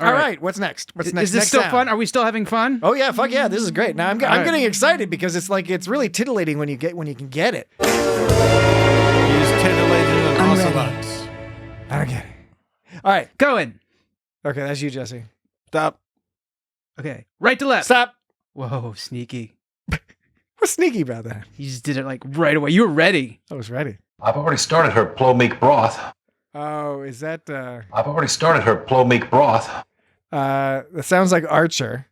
All right. What's next? What's next? Is this Next still sound. fun? Are we still having fun? Oh yeah, fuck yeah! This is great. Now I'm right. getting excited because it's really titillating when you can get it. Use titillating and ocelots. Okay. All right. Going. Okay, that's you, Jesse. Stop. Okay. Right to left. Stop. Whoa, sneaky. What's sneaky about that? You just did it like right away. You were ready. I was ready. I've already started her plow meat broth. Oh, is that? I've already started her plow meat broth. That sounds like Archer.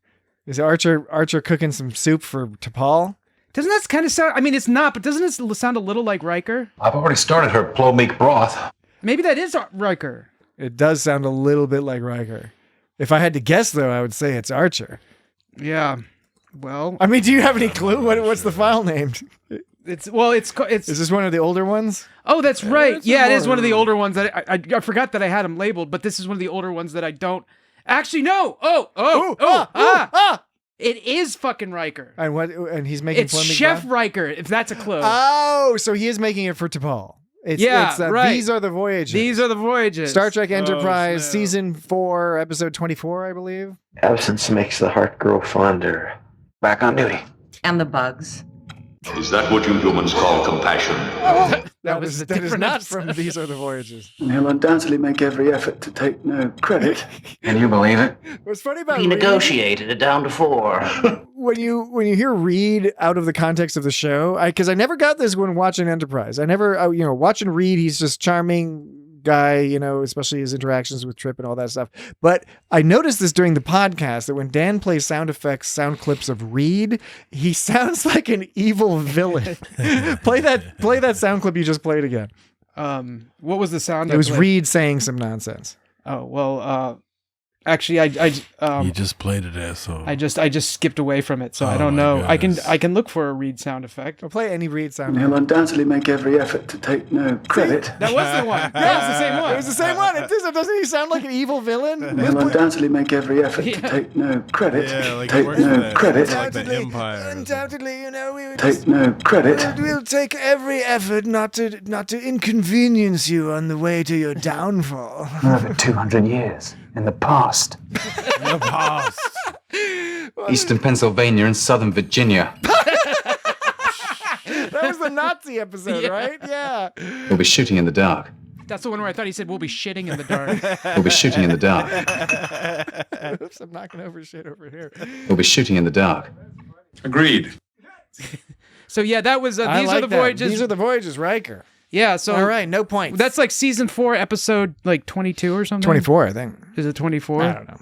Is Archer cooking some soup for T'Pol? Doesn't that kind of sound? I mean, it's not, but doesn't it sound a little like Riker? I've already started her plow meat broth. Maybe that is Riker. It does sound a little bit like Riker. If I had to guess, though, I would say it's Archer. Yeah. Well, I mean, do you have any clue what's the file named? it's. Is this one of the older ones? Oh, that's right. it's Yeah, it more- is one of the older ones that I forgot that I had them labeled, but this is one of the older ones that I don't actually know. It is fucking Riker. And what? And he's making. It's Fleming Chef broth? Riker, if that's a clue. Oh, so he is making it for T'Pol. It's right. These are the voyages. These are the voyages. Star Trek Enterprise, snap. season 4, episode 24, I believe. Absence makes the heart grow fonder. Back on duty. And the bugs. Is that what you humans call compassion? That is not from These Are the Voyages. And he'll undoubtedly make every effort to take no credit. Can you believe it? What's funny about He Reed, negotiated it down to 4. when you hear Reed out of the context of the show, because I never got this when watching Enterprise. I never, watching Reed, he's just charming guy, especially his interactions with Trip and all that stuff. But I noticed this during the podcast that when Dan plays sound clips of Reed, he sounds like an evil villain. play that sound clip you just played again. What was the sound? It was Reed saying some nonsense. Oh well. Actually, I You just played it, asshole. I just skipped away from it, so I Oh don't my know. goodness. I can look for a Reed sound effect. I'll play any Reed sound. And he'll undoubtedly make every effort to take no credit. That was the one. That was the same one. It was the same one. Doesn't he sound like an evil villain? And he'll undoubtedly make every effort to take no credit. Yeah, like take it works for no that. credit. It's like the Empire. Undoubtedly, we would Take no credit. We'll take every effort not to inconvenience you on the way to your downfall. Over 200 years in the past. In the past. Eastern Pennsylvania and Southern Virginia. That was the Nazi episode, right? Yeah. We'll be shooting in the dark. That's the one where I thought he said we'll be shitting in the dark. We'll be shooting in the dark. Oops, I'm knocking over shit over here. We'll be shooting in the dark. Agreed. So yeah, that was I These like Are the that. Voyages. These are the Voyages, Riker. Yeah, so All right, no points. that's like season 4, episode like 22 or something. 24, I think. Is it 24? I don't know.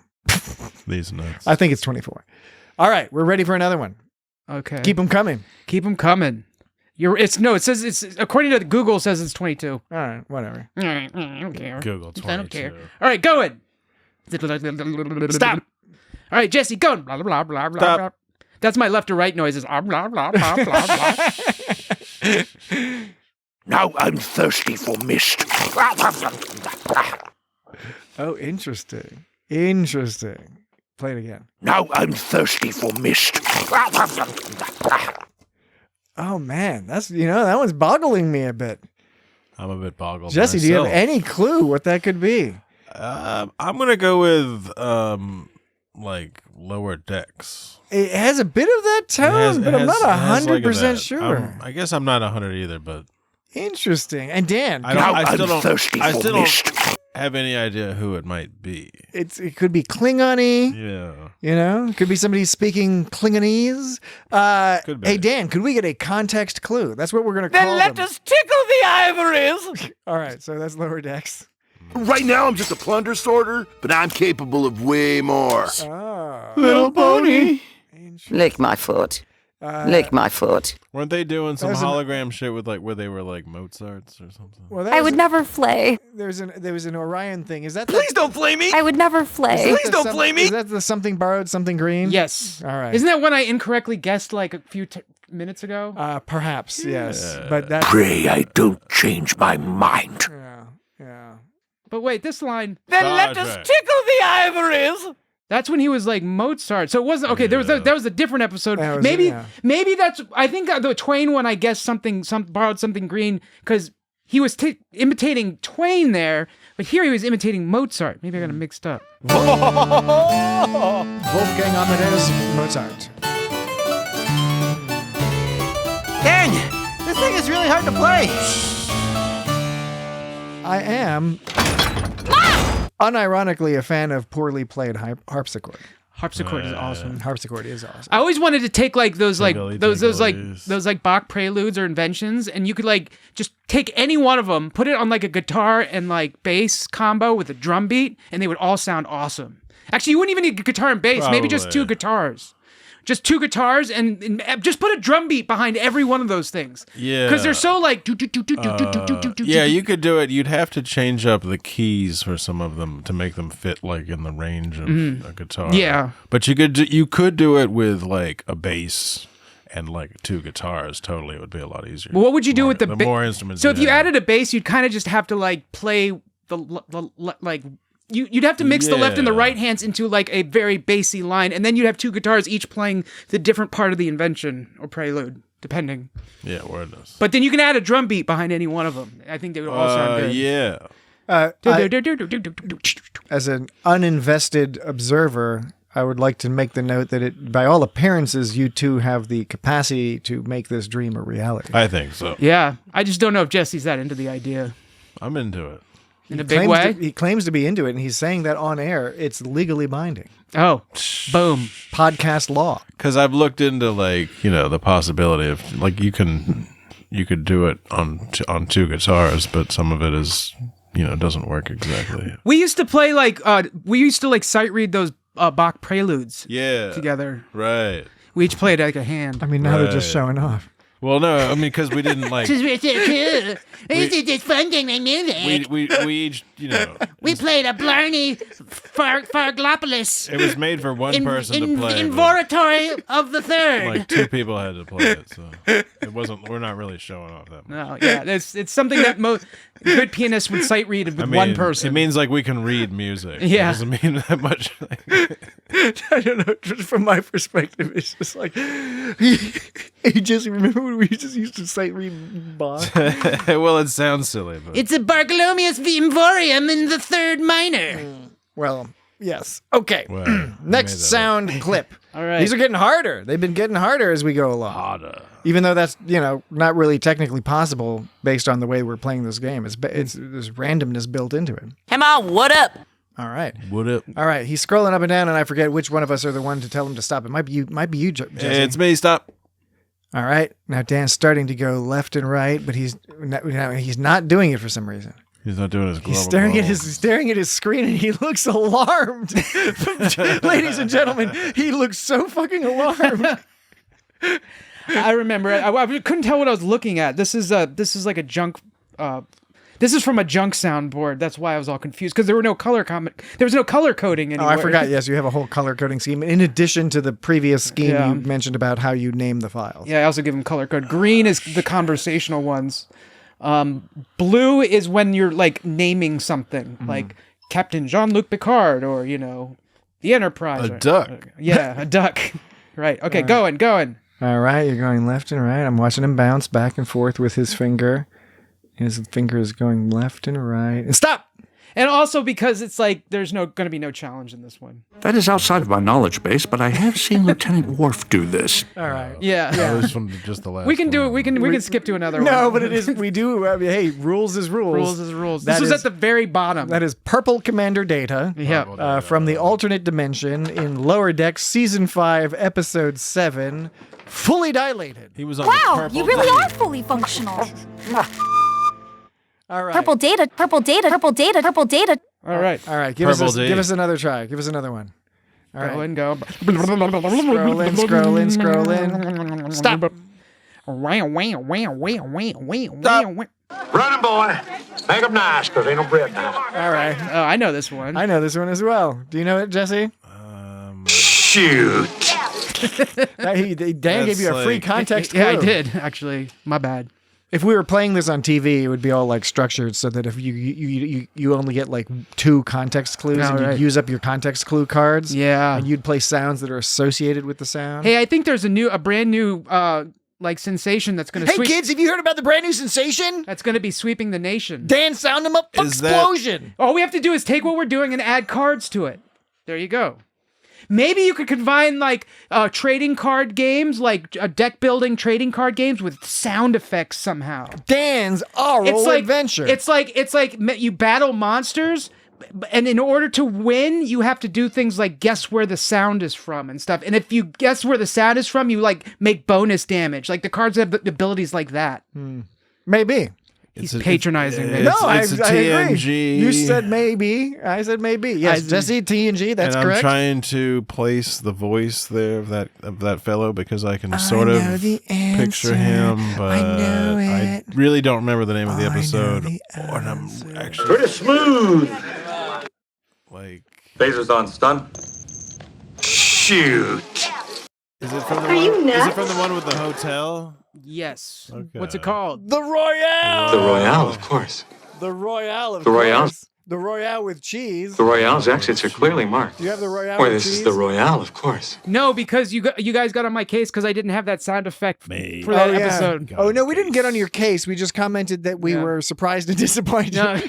These nuts. I think it's 24. All right, we're ready for another one. Okay. Keep them coming. Keep them coming. It says it's according to Google it says it's 22. All right, whatever. All right, I don't care. Google I don't 22. care. All right, going. Stop. All right, Jesse, go. Blah, blah, blah, blah, Stop. blah. That's my left to right noises. Blah, blah, blah, blah, blah. Now I'm thirsty for mist. Oh, interesting. Interesting. Play it again. Now I'm thirsty for mist. Oh man, that's that one's boggling me a bit. I'm a bit boggled. Jesse, do you have myself. any clue what that could be? I'm gonna go with like Lower Decks. It has a bit of that tone, but I'm not 100% sure. I guess I'm not 100 either, but interesting. And Dan, I still don't have any idea who it might be. It could be Klingon-y. Yeah. You know, it could be somebody speaking Klingonese. Could be. Hey, Dan, could we get a context clue? That's what we're going to call Then let them. us tickle the ivories. All right, so that's Lower Decks. Right now, I'm just a plunder sorter, but I'm capable of way more. Little pony. Lick my foot. Lick my foot. Weren't they doing some hologram shit with like where they were like Mozarts or something? Well, I would never flay. There was an Orion thing. Is that Please don't flay me. I would never flay. Please don't flay me. Is that the something borrowed, something green? Yes. All right. Isn't that one I incorrectly guessed like a few minutes ago? Perhaps, yes. But that's... Pray I don't change my mind. Yeah. But wait, this line. Then let us tickle the ivories. That's when he was like Mozart. So it wasn't okay. There was a different episode. Maybe that's. I think the Twain one. I guess borrowed something green because he was imitating Twain there, but here he was imitating Mozart. Maybe I got it mixed up. Wolfgang Amadeus Mozart. Dang, this thing is really hard to play. I am unironically a fan of poorly played harpsichord. Harpsichord is awesome. Harpsichord is awesome. I always wanted to take like those like preludes or inventions, and you could like just take any one of them, put it on like a guitar and like bass combo with a drum beat, and they would all sound awesome. Actually, you wouldn't even need guitar and bass. Maybe just two guitars. Just two guitars and just put a drum beat behind every one of those things. Yeah. Because they're so like... Yeah, you could do it. You'd have to change up the keys for some of them to make them fit like in the range of a guitar. Yeah. But you could do it with like a bass and like two guitars. Totally, it would be a lot easier. Well, what would you do with the more instruments? So if you added a bass, you'd kind of just have to like play the like... You'd have to mix the left and the right hands into like a very bassy line, and then you'd have two guitars each playing the different part of the invention or prelude, depending. Yeah, wordless. But then you can add a drum beat behind any one of them. I think they would all sound good. Yeah. As an uninvested observer, I would like to make the note that by all appearances, you two have the capacity to make this dream a reality. I think so. Yeah, I just don't know if Jesse's that into the idea. I'm into it. In a big way? He claims to be into it, and he's saying that on air. It's legally binding. Oh, boom. Podcast law. Because I've looked into like, the possibility of like you could do it on two guitars, but some of it is, doesn't work exactly. We used to play like, sight read those Bach preludes together. Right. We each played like a hand. I mean, now they're just showing off. Well, no, I mean, because we didn't like... It's fun doing my music. We each, We played a Blarney Farglopolis. It was made for one person to play. Invoratory of the Third. Like two people had to play it, so it wasn't... We're not really showing off that much. No, yeah, it's something that good pianists would sight read with one person. It means like we can read music. Yeah. It doesn't mean that much. I don't know. Just from my perspective, it's just like... You just remember when we just used to sight read Bach? Well, it sounds silly, but... It's a Bartholomeus Vimvorium in the third minor. Well, yes. Okay. Well, Next sound clip. All right. These are getting harder. They've been getting harder as we go along. Harder. Even though that's, not really technically possible based on the way we're playing this game. It's there's randomness built into it. Come on, what up? All right. What up? All right. He's scrolling up and down, and I forget which one of us are the one to tell him to stop. It might be you, Jesse. It's me. Stop. All right. Now Dan's starting to go left and right, but he's not doing it for some reason. He's not doing his global He's staring at his screen, and he looks alarmed. Ladies and gentlemen, he looks so fucking alarmed. I remember. I couldn't tell what I was looking at. This is like a junk. This is from a junk soundboard. That's why I was all confused because there was no color coding anymore. Oh, I forgot. Yes, you have a whole color coding scheme in addition to the previous scheme you mentioned about how you name the files. Yeah, I also give them color code. Green is the conversational ones. Blue is when you're like naming something, like Captain Jean-Luc Picard or the Enterprise. A duck. Yeah, a duck. Right. Okay, going. All right, you're going left and right. I'm watching him bounce back and forth with his finger. His finger is going left and right. And stop! And also because it's like there's going to be no challenge in this one. That is outside of my knowledge base, but I have seen Lieutenant Worf do this. All right. Yeah. That was from just the last. We can do it. We can skip to another one. No, but it is. We do. I mean, hey, rules is rules. Rules is rules. That This is at the very bottom. That is Purple Commander Data. Yeah. From the alternate dimension in Lower Decks, Season 5, Episode 7, Fully Dilated. He was on Wow, you really are fully functional. All right. Purple data, purple data, purple data, purple data. All right. All right. Give us another try. Give us another one. All right. Go and go. Scrolling. Stop. Run 'em, boy. Make 'em nice, because ain't no bread now. All right. Oh, I know this one. I know this one as well. Do you know it, Jesse? Shoot. Dan gave you a free context clue. Yeah, I did, actually. My bad. If we were playing this on TV, it would be all like structured so that if you only get like 2 context clues and right. you'd use up your context clue cards. Yeah. And you'd play sounds that are associated with the sound. Hey, I think there's a brand new like sensation that's going to Hey kids, have you heard about the brand new sensation? That's going to be sweeping the nation. Dan, sound them up. Explosion. All we have to do is take what we're doing and add cards to it. There you go. Maybe you could combine like trading card games, like deck building trading card games with sound effects somehow. Dan's oral adventure. It's like you battle monsters, and in order to win, you have to do things like guess where the sound is from and stuff. And if you guess where the sound is from, you like make bonus damage. Like the cards have abilities like that. Maybe. He's patronizing me. No, it's a I TNG. agree. You said maybe. I said maybe. Yes, Jesse, TNG, that's and correct. I'm trying to place the voice there of that fellow because I can sort of picture him, but I really don't remember the name of the episode. And I'm actually Pretty smooth. like Lasers on stun. Shoot. Is it from the Are you one? Is nuts? it from the one with the hotel? Yes. Okay. What's it called? The Royale. The Royale, of course. The Royale, of The Royale? course. The Royale with cheese. The Royale's exits are clearly marked. Do you have the Royale Boy, with this cheese? is the Royale, of course. No, because you guys got on my case because I didn't have that sound effect for that episode. Oh, no, we didn't get on your case. We just commented that we were surprised and disappointed. No,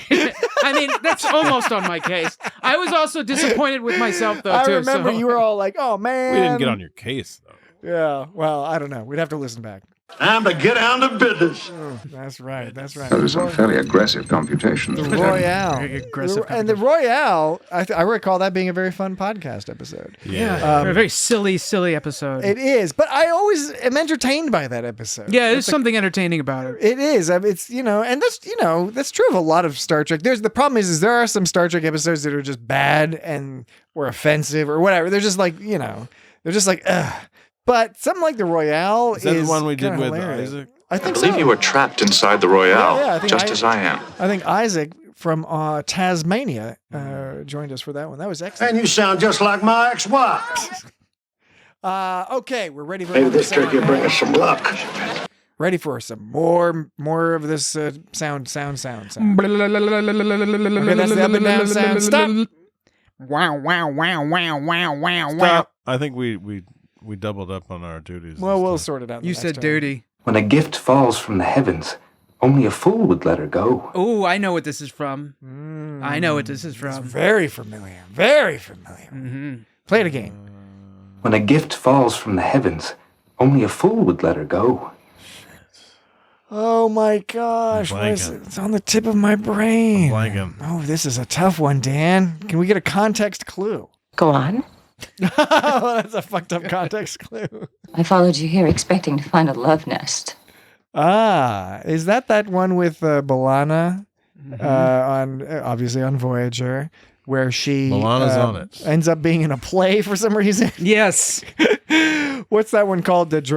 I mean, that's almost on my case. I was also disappointed with myself, though, I too. remember so. you were all like, oh, man. We didn't get on your case though. Yeah, well, I don't know. We'd have to listen back. Time to get down to business. That's right. That's right. Those are some fairly aggressive computations. The Royale. Very aggressive And the Royale, I recall that being a very fun podcast episode. Yeah. A very silly episode. It is, but I always am entertained by that episode. Yeah, there's something entertaining about it. It is. It's, and that's true of a lot of Star Trek. The problem is there are some Star Trek episodes that are just bad and or offensive or whatever. They're just like, they're just like, ugh. But something like the Royale is that the one we did with Isaac? I think believe so. you were trapped inside the Royale, Yeah, I think just as I am. I think Isaac from Tasmania joined us for that one. That was excellent. And you sound just like my ex-wife. Okay, we're ready for Maybe another this trick will bring us some luck. Ready for some more of this sound. Okay, that's the up and down sound. Stop. Wow. Stop. I think we doubled up on our duties. Well, we'll sort it out. You said duty. When a gift falls from the heavens, only a fool would let her go. Oh, I know what this is from. I know what this is from. It's very familiar. Very familiar. Mm-hmm. Play it again. When a gift falls from the heavens, only a fool would let her go. Oh my gosh. What is it? It's on the tip of my brain. Oh, this is a tough one, Dan. Can we get a context clue? Go on. Oh, that's a fucked up context clue. I followed you here expecting to find a love nest. Is that one with B'Elanna obviously on Voyager, where she B'Elanna's on it. ends up being in a play for some reason? Yes. What's that one called? It's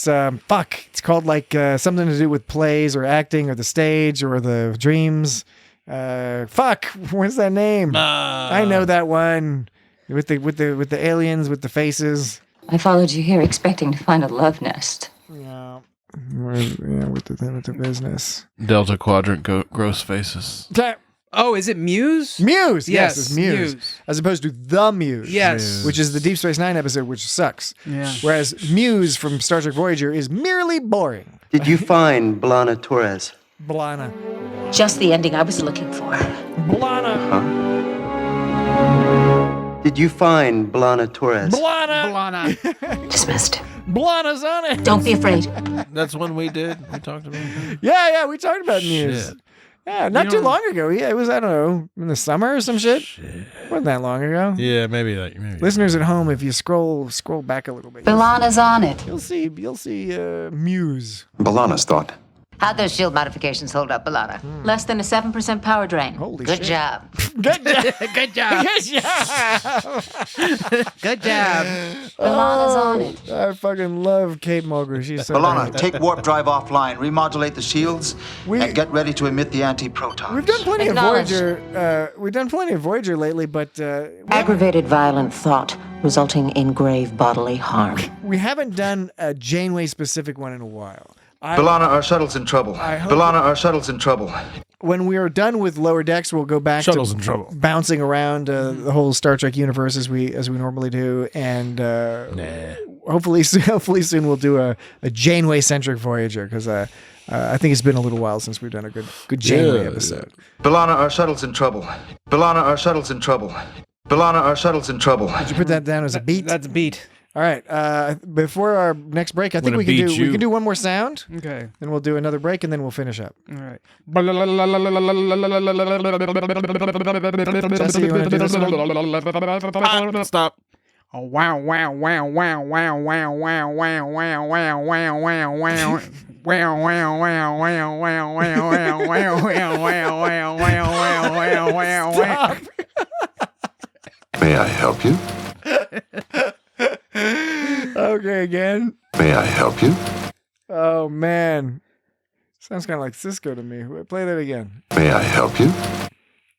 It's called like something to do with plays or acting or the stage or the dreams. What's that name? I know that one. With the aliens with the faces. I followed you here expecting to find a love nest. Yeah. With the business. Delta Quadrant gross faces. Oh, is it Muse? Muse. Yes, it's Muse. As opposed to The Muse. Yes. Which is the Deep Space Nine episode, which sucks. Yeah. Whereas Muse from Star Trek Voyager is merely boring. Did you find B'Elanna Torres? Blana. Just the ending I was looking for. Blana. Did you find Blana Torres? Blana. Dismissed. Blana's on it. Don't be afraid. That's one we did. We talked about it. Yeah, we talked about Muse. Shit. Yeah, not too long ago. Yeah, it was, I don't know, in the summer or some shit. Wasn't that long ago. Yeah, maybe. Listeners at home, if you scroll back a little bit. B'Elanna's on it. You'll see Muse. B'Elanna's thought. How'd those shield modifications hold up, B'Elanna? Less than a 7% power drain. Holy Good shit. job. Good job. Good job. Good job. Good job. B'Elanna's on it. I fucking love Kate Mulgrew. She's so B'Elanna, great. take warp drive offline, remodulate the shields, and get ready to emit the anti-protons. We've done plenty of Acknowledged. Voyager. We've done plenty of Voyager lately, but Aggravated violent thought resulting in grave bodily harm. we haven't done a Janeway specific one in a while. B'Elanna, our shuttle's in trouble. B'Elanna, our shuttle's in trouble. When we are done with Lower Decks, we'll go back Shuttle's to in trouble. bouncing around the whole Star Trek universe as we normally do, and hopefully soon we'll do a Janeway centric Voyager, because I think it's been a little while since we've done a good Janeway episode. B'Elanna, our shuttle's in trouble. B'Elanna, our shuttle's in trouble. B'Elanna, our shuttle's in trouble. Did you put that down as a beat? That's a beat. All right. Before our next break, I think we can do one more sound. Okay. Then we'll do another break, and then we'll finish up. All right. Jesse, you want to do this one? Stop. Oh, wow, wow, wow, wow, wow, wow, wow, wow, wow, wow, wow, wow, wow. Wow, wow, wow, wow, wow, wow, wow, wow, wow, wow, wow, wow, wow, wow. May I help you? Okay, again. May I help you? Oh man, sounds kind of like Cisco to me. Play that again. May I help you?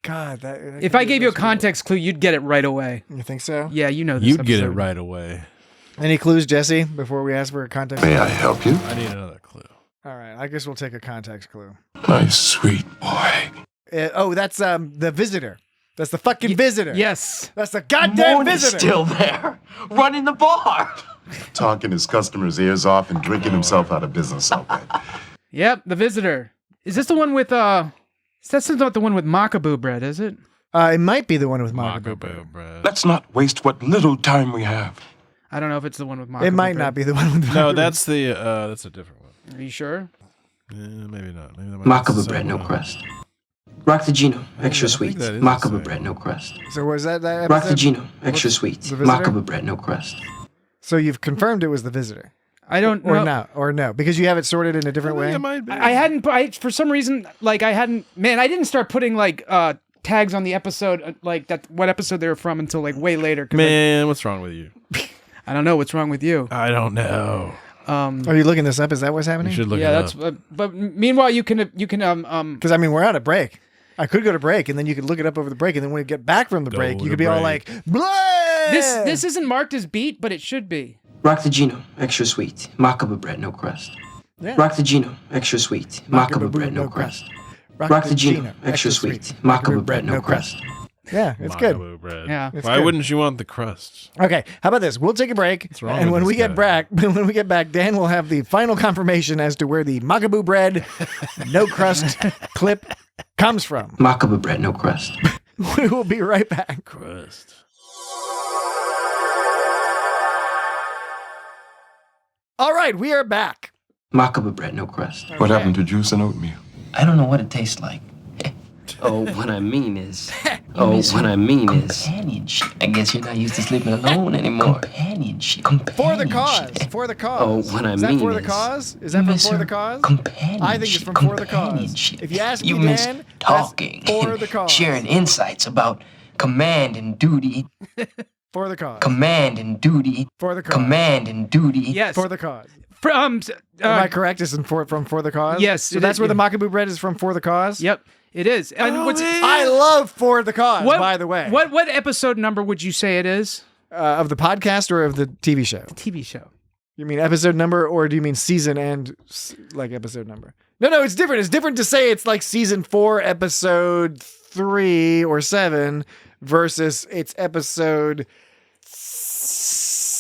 God, that If I gave you a context clue, you'd get it right away. You think so? Yeah, you know this You'd get it episode. right away. Any clues, Jesse, before we ask for a context? May I help you? I need another clue. All right, I guess we'll take a context clue. My sweet boy. That's the visitor. That's the fucking visitor. Yes. That's the goddamn visitor. Still there, running the bar. Talking his customers' ears off and drinking himself out of business all day. Yep, the visitor. Is this the one with that's not the one with Macabu bread, is it? It might be the one with Macabu. bread. Let's not waste what little time we have. I don't know if it's the one with Macabu It might bread. not be the one with No, that's a different one. Are you sure? Maybe not. Maybe that Macabre bread, no crust. Rock the Gino, extra I sweet. think that is Macabre the same. bread, no crust. So was that Rock the episode? Gino, extra What's sweet. the visitor? Macabre bread, no crust. So you've confirmed it was the visitor. I don't know. Or no, because you have it sorted in a different way. I hadn't. For some reason, like I hadn't. Man, I didn't start putting like tags on the episode, like that. What episode they were from until like way later. Man, what's wrong with you? I don't know what's wrong with you. I don't know. Are you looking this up? Is that what's happening? You should look Yeah, it that's. up. But meanwhile, you can because I mean we're on a break. I could go to break, and then you could look it up over the break, and then when we get back from the break, you could be all like, "Blah!" This isn't marked as beat, but it should be. Rock the Gino, extra sweet. Macabre bread, no crust. Yeah. Rock the Gino, extra sweet. Macabre bread, no crust. Rock the Gino, extra sweet. Macabre bread, no crust. Yeah, it's good. Macabre bread. Yeah. It's Why good. wouldn't you want the crust? Okay, how about this? We'll take a break, wrong and with when this we get guy? back, Dan will have the final confirmation as to where the Macabu bread, no crust clip comes from. Macabre bread, no crust. We will be right back. Crust. All right, we are back. Macabre bread, no crust. What happened to juice and oatmeal? I don't know what it tastes like. Oh, what I mean is... Companionship. I guess you're not used to sleeping alone anymore. Companionship. For the cause. For the cause. Oh, what I is that mean for the is- cause? Is that from For the Cause? I think it's from For the Cause. If you ask me, Dan, talking, that's For the Cause. sharing insights about command and duty. For the Cause. Command and duty. For the Cause. Command and duty. Yes. For the Cause. From. Am I correct? It's from For the Cause? Yes, So it that's is, where the yeah. Macabu bread is from For the Cause? Yep, it is. And I love For the Cause, by the way. What episode number would you say it is? Of the podcast or of the TV show? The TV show. You mean episode number, or do you mean season and like episode number? No, it's different. It's different to say it's like season 4, episode 3 or 7 versus it's episode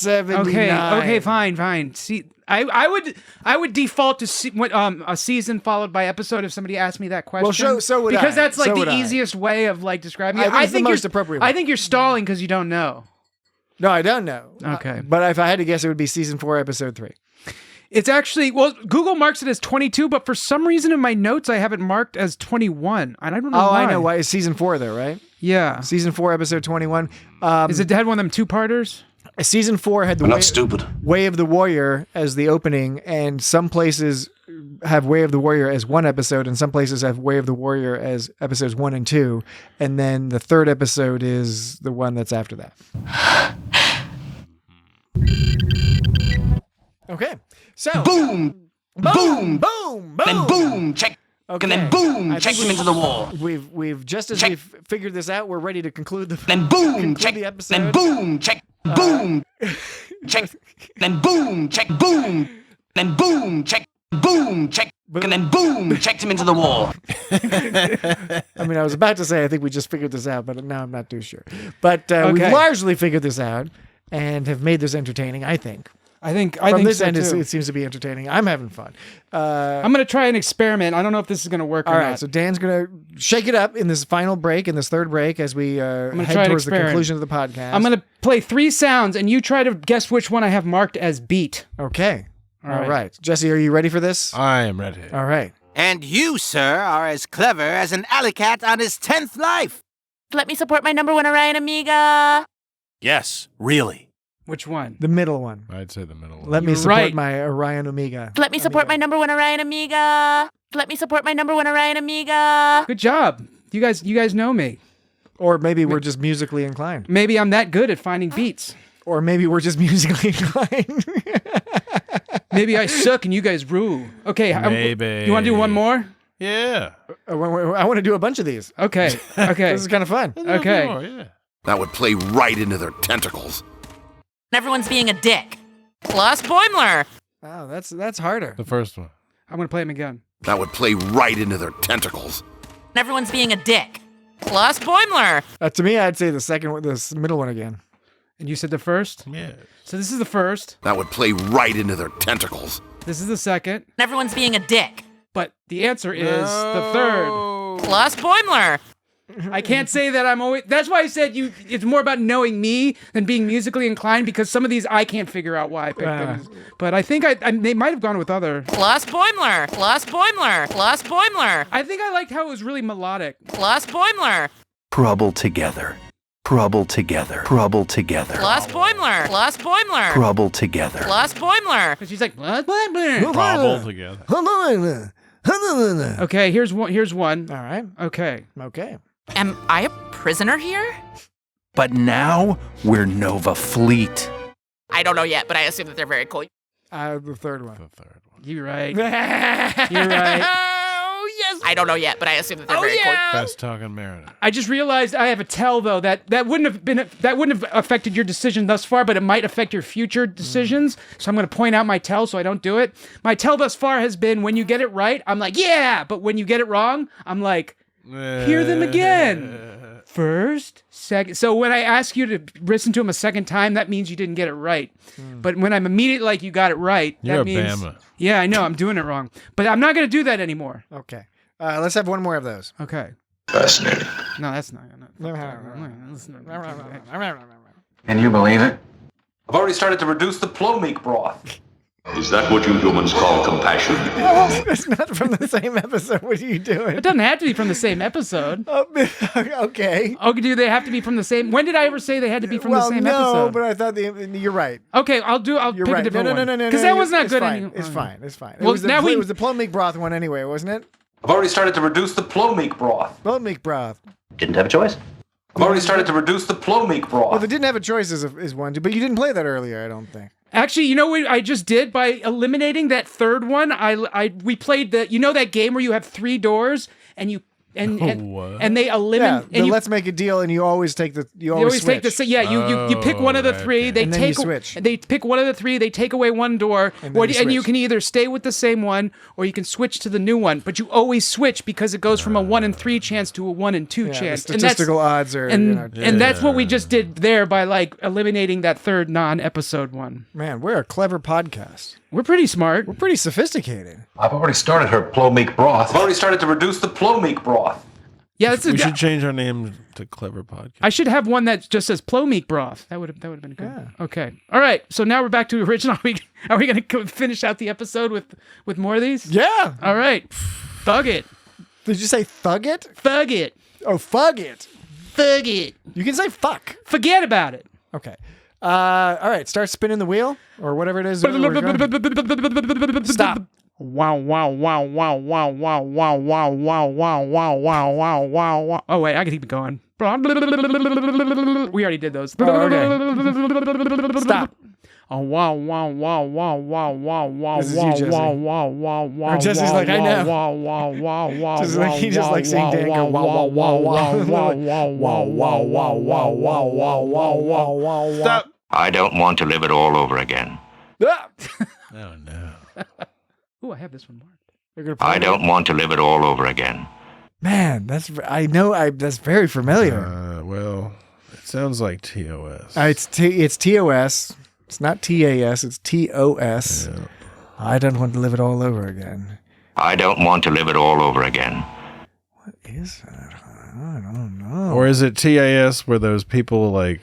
79. Okay, fine. See, I would default to a season followed by episode if somebody asked me that question. Well, so would because I. that's like So would the I. easiest way of like describing it. I think the most appropriate I way. think you're stalling because you don't know. No, I don't know. Okay. But if I had to guess, it would be season 4, episode 3. It's actually, Google marks it as 22, but for some reason in my notes, I have it marked as 21. And I don't know why. I know why. It's season 4, though, right? Yeah. Season 4, episode 21. Is it had one of them two-parters? Season 4 had the I'm not stupid. Way of the Warrior as the opening, and some places have Way of the Warrior as one episode, and some places have Way of the Warrior as episodes 1 and 2, and then the third episode is the one that's after that. Okay, so Boom! boom, boom, Then boom! Check. Okay. And then boom! I Check think him into the wall. We've just as we've figured this out, we're ready to conclude the Then boom! conclude Check. the episode. Then boom! Check. Boom! Check. Then boom! Check. Boom! Then boom! Check. Boom! Check. And then boom! Checked him into the wall. I mean, I was about to say I think we just figured this out, but now I'm not too sure. But we've largely figured this out and have made this entertaining, I think. I think From this so end, too. it seems to be entertaining. I'm having fun. I'm going to try an experiment. I don't know if this is going to work or All not. right, so Dan's going to shake it up in this final break, in this third break, as we head towards the conclusion of the podcast. I'm going to play 3 sounds, and you try to guess which one I have marked as beat. Okay. All right. Jesse, are you ready for this? I am ready. All right. And you, sir, are as clever as an alley cat on his 10th life. Let me support my number 1 Orion Amiga. Yes, really. Which one? The middle one. I'd say the middle one. Let me support my Orion Amiga. Let me support my number 1 Orion Amiga. Let me support my number 1 Orion Amiga. Good job. You guys know me. Or maybe we're just musically inclined. Maybe I'm that good at finding beats. Or maybe we're just musically inclined. Maybe I suck and you guys rule. Okay. Maybe. You want to do one more? Yeah. I want to do a bunch of these. Okay. This is kind of fun. Okay. Oh, yeah. That would play right into their tentacles. Everyone's being a dick. Plus Boimler. Wow, that's harder. The first one. I'm going to play them again. That would play right into their tentacles. Everyone's being a dick. Plus Boimler. To me, I'd say the second one, this middle one again. And you said the first? Yeah. So this is the first. That would play right into their tentacles. This is the second. Everyone's being a dick. But the answer is the third. Plus Boimler. I can't say that I'm always. That's why I said it's more about knowing me than being musically inclined, because some of these I can't figure out why I picked them. But I think they might have gone with other. Plus Boimler. Plus Boimler. Plus Boimler. I think I liked how it was really melodic. Plus Boimler. Trouble together. Trouble together. Trouble together. Plus Boimler. Plus Boimler. Trouble together. Plus Boimler. And she's like, plus Boimler. Trouble together. Okay, here's one. All right. Okay. Am I a prisoner here? But now we're Nova Fleet. I don't know yet, but I assume that they're very cool. The third one. You're right. You're right. Oh, yes. I don't know yet, but I assume that they're very cool. Fast talking Mariner. I just realized I have a tell though that wouldn't have affected your decision thus far, but it might affect your future decisions. So I'm going to point out my tell so I don't do it. My tell thus far has been when you get it right, I'm like, yeah, but when you get it wrong, I'm like, hear them again. First, second. So when I ask you to listen to them a second time, that means you didn't get it right. But when I'm immediately like you got it right, You're that a means Bama. yeah, I know I'm doing it wrong. But I'm not going to do that anymore. Okay. Let's have one more of those. Okay. Fascinating. No, that's not. Can you believe it? I've already started to reduce the plomeek broth. Is that what you humans call compassion? It's not from the same episode. What are you doing? It doesn't have to be from the same episode. Okay. Oh, do they have to be from the same? When did I ever say they had to be from the same no, episode? but I thought you're right. Okay, I'll You're pick right. a different one. No. Because that was not it's good. Fine. It's fine. It's fine. Well, it was the plum meat broth one anyway, wasn't it? I've already started to reduce the plomeek broth. Plum meat broth. Didn't have a choice. I've already started to reduce the plomeek broth. Well, they didn't have a choice is one, but you didn't play that earlier, I don't think. Actually, you know what I just did by eliminating that third one? We played that game where you have 3 doors and you and What? and they eliminate. Yeah, let's make a deal, and you always take the you always take the you pick one of the three. They and then take you switch. They pick one of the three. They take away one door, And or, then you and you switch. can either stay with the same one or you can switch to the new one. But you always switch because it goes from a 1 in 3 chance to a 1 in 2 Yeah, the chance. statistical odds are, and that's what we just did there by like eliminating that third non-episode one. Man, we're a clever podcast. We're pretty smart. We're pretty sophisticated. I've already started her plow meat broth. I've already started to reduce the plow meat broth. Yeah, We should change our name to Clever Podcast. I should have one that just says plow meat broth. That would have been good. Yeah. Okay. All right. So now we're back to original. Are we going to finish out the episode with more of these? Yeah. All right. Thug it. Did you say thug it? Thug it. Oh, fug it. Thug it. You can say fuck. Forget about it. Okay. All right. Start spinning the wheel or whatever it is. Stop. Wow, wow, wow, wow, wow, wow, wow, wow, wow, wow, wow, wow, wow, wow, wow. Oh, wait, I can keep it going. We already did those. Oh, okay. Stop. Oh, wow, wow, wow, wow, wow, wow, wow, This is you, wow, Jesse. wow, wow, wow, wow. Jesse's like, I know. Wow, wow, wow, wow, Just like he just like seeing Dan go wow, wow, wow, wow, wow, wow, wow, wow, wow, wow, wow, wow, wow, wow. Stop. I don't want to live it all over again. Oh, no. Ooh, I have this one marked. I don't want to live it all over again. Man, that's very familiar. Well, it sounds like TOS. It's TOS. It's not TAS. It's TOS. Yeah. I don't want to live it all over again. I don't want to live it all over again. What is that? I don't know. Or is it TAS where those people like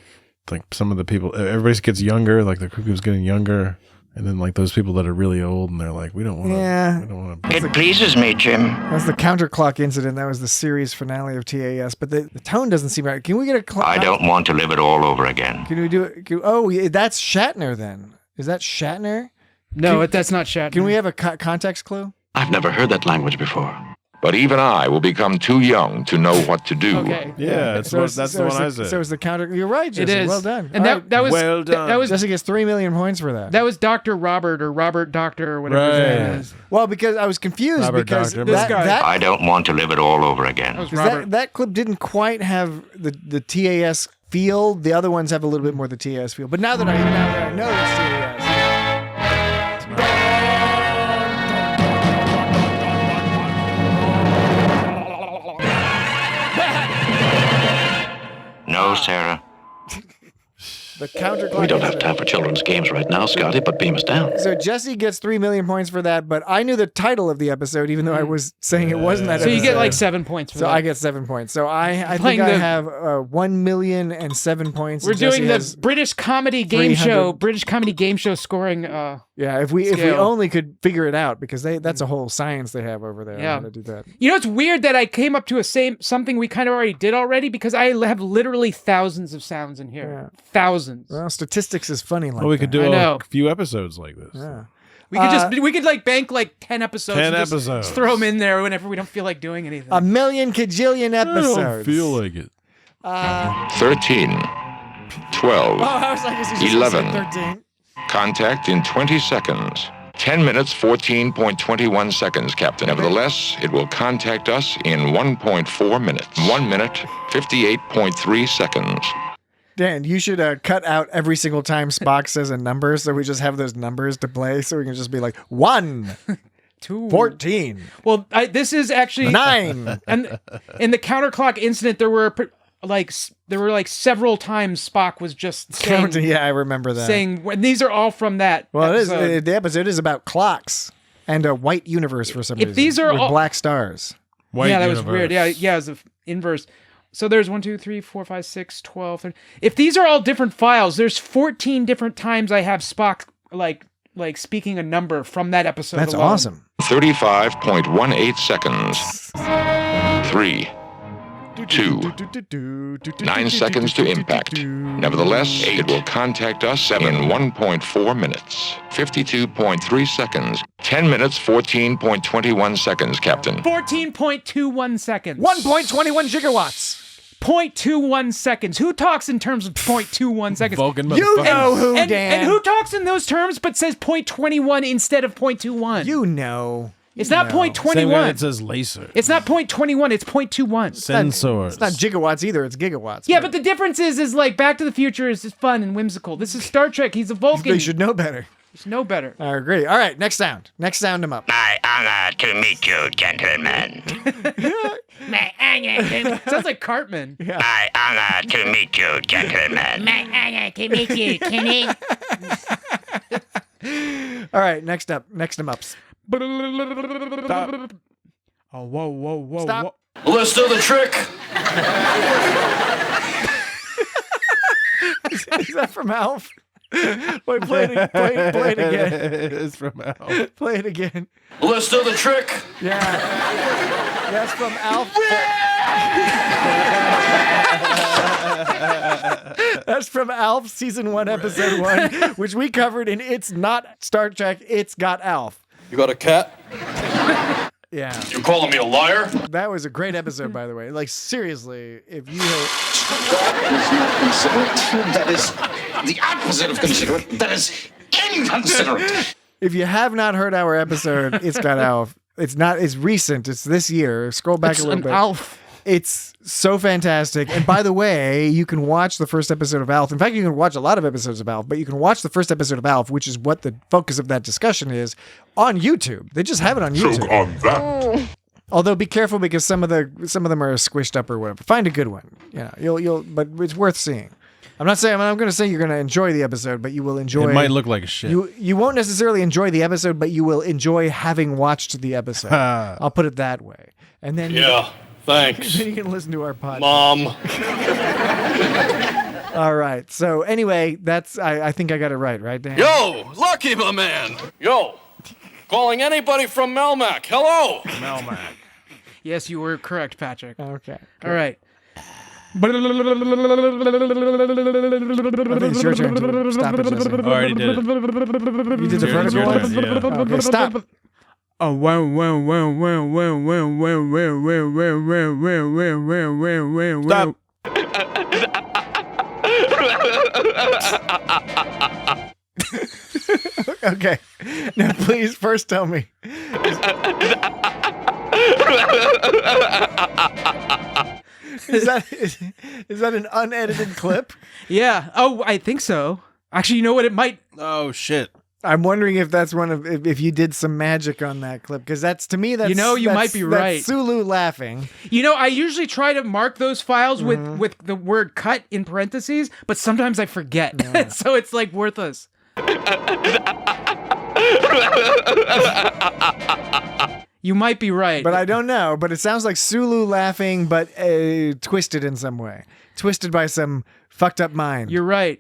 some of the people, everybody gets younger, like the cuckoo's getting younger, and then like those people that are really old and they're like, we don't want to. Yeah. We don't want to. It pleases me, Jim. That was the counterclock incident. That was the series finale of TAS. But the tone doesn't seem right. Can we get a clock? I don't want to live it all over again. Can we do it? Oh, yeah, that's Shatner then. Is that Shatner? No, that's not Shatner. Can we have a context clue? I've never heard that language before. But even I will become too young to know what to do. Okay. Yeah, that's the one I said. So it's the counter. You're right, Jesse. It is. Well done. And that was well done. That was Jesse gets 3 million points for that. That was Dr. Robert or Robert Doctor or whatever his name is. Well, because I was confused Robert because Doctor. This guy. I don't want to live it all over again. That was Robert. that clip didn't quite have the TAS feel. The other ones have a little bit more the TAS feel. But now that I know it's TAS. No, Sarah. The counterclock. We don't have time for children's games right now, Scotty, but beam us down. So Jesse gets 3 million points for that, but I knew the title of the episode, even though I was saying it wasn't that So you episode. get like 7 points for So that. I get 7 points. So I Playing think I the- have 1,000,007 points. We're and Jesse doing the has- British comedy game 300. show. British comedy game show scoring. Yeah, if we scale. only could figure it out, because that's a whole science they have over there. Yeah. How to do that. You know, it's weird that I came up to something we kind of already did already because I have literally thousands of sounds in here. Yeah. Thousands. Well, statistics is funny like Well, we could that. do I know. a few episodes like this. Yeah. We could we could like bank like 10 episodes. 10 and just episodes. throw them in there whenever we don't feel like doing anything. 1,000,000 kajillion I episodes. don't feel like it. 13, 12, Oh, I was like, is he just 11. 13? Contact in 20 seconds. 10 minutes, 14.21 seconds, Captain. Nevertheless, it will contact us in 1.4 minutes. 1 minute, 58.3 seconds. Dan, you should cut out every single time Spock says a number, so we just have those numbers to play, so we can just be like 1, 2, 14, Well, this is actually 9. And in the counterclock incident, there were like several times Spock was just saying, Counting. Yeah, I remember that. and these are all from that. Well, episode. the episode is about clocks and a white universe for some reason. If these are with all black stars. White that universe. was weird. Yeah, it was the inverse. So there's 1, 2, 3, 4, 5, 6, 12, 13. If these are all different files, there's 14 different times I have Spock like speaking a number from that episode. That's alone. awesome. 35.18 seconds. 3, 2, 9 seconds to impact. Nevertheless, it will contact us in 1.4 minutes. 52.3 seconds. 10 minutes, 14.21 seconds, Captain. 14.21 seconds. 1.21 gigawatts. 0.21 seconds. Who talks in terms of 0.21 seconds? Vulcan You motherfucker. know who, and, Dan. and who talks in those terms but says 0.21 instead of 0.21? You know. It's not Same guy 0.21. that says laser. It's not 0.21. It's 0.21. Sensors. It's not gigawatts either. It's gigawatts. Yeah, but the difference is like Back to the Future is just fun and whimsical. This is Star Trek. He's a Vulcan. They should know better. He should know better. I agree. All right, next sound. Next sound him up. My honor to meet you, gentlemen. My honor Sounds like Cartman. Yeah. My honor to meet you, gentlemen. My honor to meet you, Kenny. All right, next him up. Stop. Oh, whoa. Stop. Let's do the trick. Is that from Alf? Wait, play it again. It's from Alf. Play it again. Let's do the trick. Yeah. That's from Alf. That's from Alf season 1, episode 1, which we covered in It's Not Star Trek, It's Got Alf. You got a cat? Yeah. You calling me a liar? That was a great episode, by the way. Like, seriously, if you That is the opposite of considerate. That is inconsiderate. If you have not heard our episode, It's Got Alf. It's recent. It's this year. Scroll back a little bit. Alf. It's so fantastic. And by the way, you can watch the first episode of Alf. In fact, you can watch a lot of episodes of Alf, but you can watch the first episode of Alf, which is what the focus of that discussion is, on YouTube. They just have it on YouTube. on that. Although be careful because some of them are squished up or whatever. Find a good one. Yeah, but it's worth seeing. I'm going to say you're going to enjoy the episode, but you will enjoy. It might look like shit. You won't necessarily enjoy the episode, but you will enjoy having watched the episode. I'll put it that way. And then Thanks. then you can listen to our podcast. Mom. All right. So anyway, that's I think I got it right, Dan? Yo, Lucky, my man. Yo, calling anybody from Melmac. Hello. Melmac. Yes, you were correct, Patrick. Okay. All right. I think it's your turn to stop it, Jesse. Already did it. You did the vertical one? Yeah. Okay, stop. Oh, Stop. Okay. Now, please, first tell me. Is that an unedited clip? Yeah. Oh, I think so. Actually, you know what? It might. Oh, shit. I'm wondering if that's if you did some magic on that clip, because you might be right. That's Sulu laughing. I usually try to mark those files with the word cut in parentheses, but sometimes I forget. Yeah. So it's like worthless. You might be right. But I don't know. But it sounds like Sulu laughing, but twisted in some way. Twisted by some fucked up mind. You're right.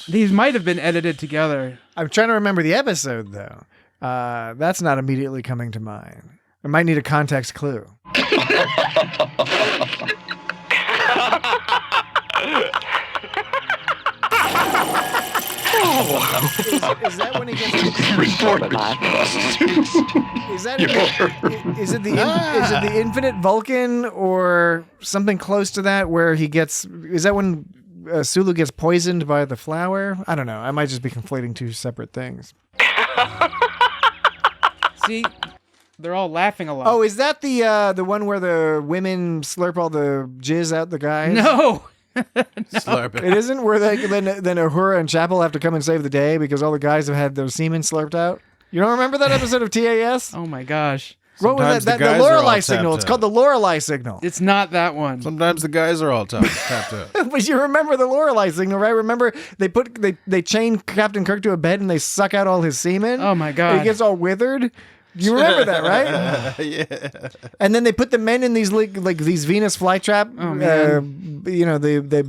These might have been edited together. I'm trying to remember the episode, though. That's not immediately coming to mind. I might need a context clue. Is that when he gets? Is it the Infinite Vulcan or something close to that where he gets? Is that when Sulu gets poisoned by the flower? I don't know. I might just be conflating two separate things. See, they're all laughing a lot. Oh, is that the one where the women slurp all the jizz out the guys? No. Slurp it. It isn't where then Uhura and Chapel have to come and save the day because all the guys have had their semen slurped out. You don't remember that episode of TAS? Oh my gosh. What was that? The Lorelei signal. It's called the Lorelei signal. It's not that one. Sometimes the guys are all tapped out. But you remember the Lorelei signal, right? Remember they chain Captain Kirk to a bed and they suck out all his semen? Oh my god. He gets all withered. You remember that, right? Yeah. And then they put the men in these like these Venus flytrap, the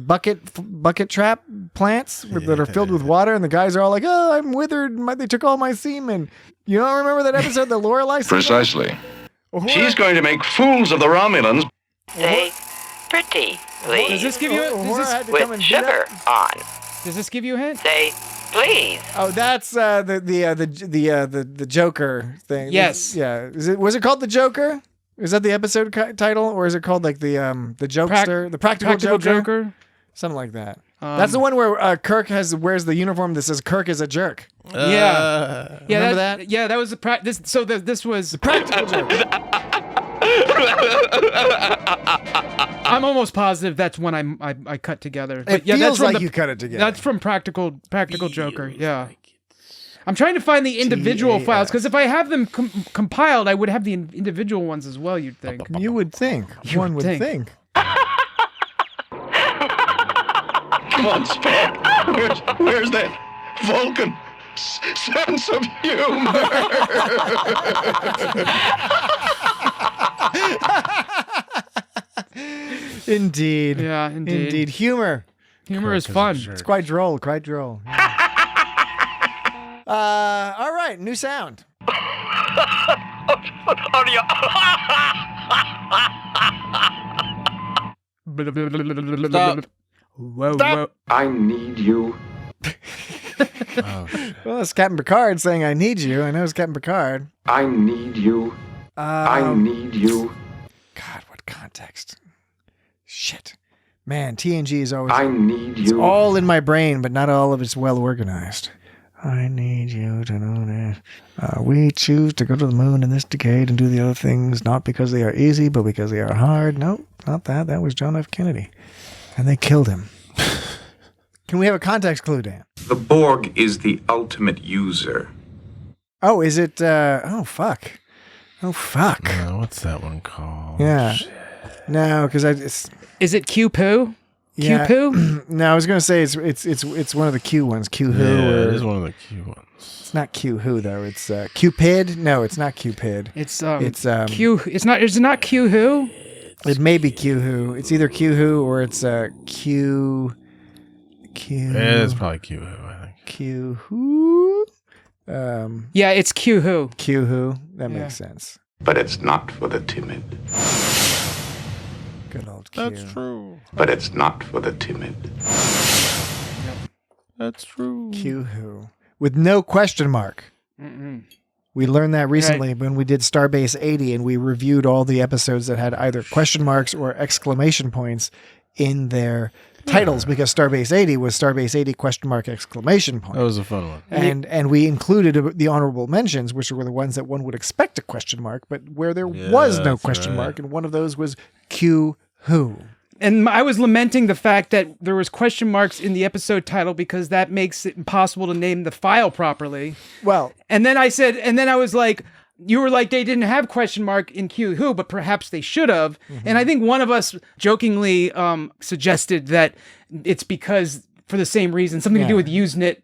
bucket trap plants that are filled with water, and the guys are all like, "Oh, I'm withered. They took all my semen." You don't remember that episode, the Lorelei signal? Precisely. She's going to make fools of the Romulans. Say pretty, please. Does this give you with sugar on? Does this give you a hint? Say please. Oh, that's the Joker thing. Yes. Yeah. Was it called the Joker? Is that the episode title, or is it called like the Jokester, the practical Joker? Joker? Something like that. That's the one where Kirk wears the uniform that says Kirk is a jerk. Yeah. Remember that? Yeah, that was the this was the practical joke. I'm almost positive that's when I cut together. But It feels like you cut it together. That's from Practical Joker. Yeah. I'm trying to find the individual files because if I have them compiled, I would have the individual ones as well. You'd think. You would think. One would think. Come on, Spock. Where's that Vulcan sense of humor? Indeed. Yeah, indeed. Humor. Humor is fun. It's quite droll. Quite droll. All right. New sound. Stop. Whoa, Stop. whoa. I need you. Well, it's Captain Picard saying, I need you. I know it's Captain Picard. I need you. I need you. God, what context? Shit. Man, TNG is always... I need you. It's all in my brain, but not all of it's well organized. I need you to know that we choose to go to the moon in this decade and do the other things, not because they are easy, but because they are hard. No, not that. That was John F. Kennedy. And they killed him. Can we have a context clue, Dan? The Borg is the ultimate user. Oh, is it... oh, fuck. Oh, fuck. No, what's that one called? Yeah. No, because it's... Is it Q-Poo? Yeah. Q-Poo? No, I was going to say it's one of the Q ones. Q-Who. Yeah, it is one of the Q ones. It's not Q-Who, though. It's Cupid. No, it's not Cupid. It's Q. Is it not Q-Who? It may be Q-Who. It's either Q-Who or it's Q. Yeah, it's probably Q-Who, I think. Q-Who? Yeah, it's Q-Who. Q-Who. That makes sense. But it's not for the timid. Good old Q. That's true. But it's not for the timid. That's true. Q-Who. With no question mark. Mm-mm. We learned that recently when we did Starbase 80 and we reviewed all the episodes that had either question marks or exclamation points in their titles, because Starbase 80 was Starbase 80 question mark exclamation point. That was a fun one. And we included the honorable mentions, which were the ones that one would expect a question mark, but where there was no question mark, and one of those was Q-Who. And I was lamenting the fact that there was question marks in the episode title because that makes it impossible to name the file properly. Well, and then I was like, you were like, they didn't have question mark in Q-Who, but perhaps they should have. Mm-hmm. And I think one of us jokingly suggested that it's because for the same reason, something to do with Usenet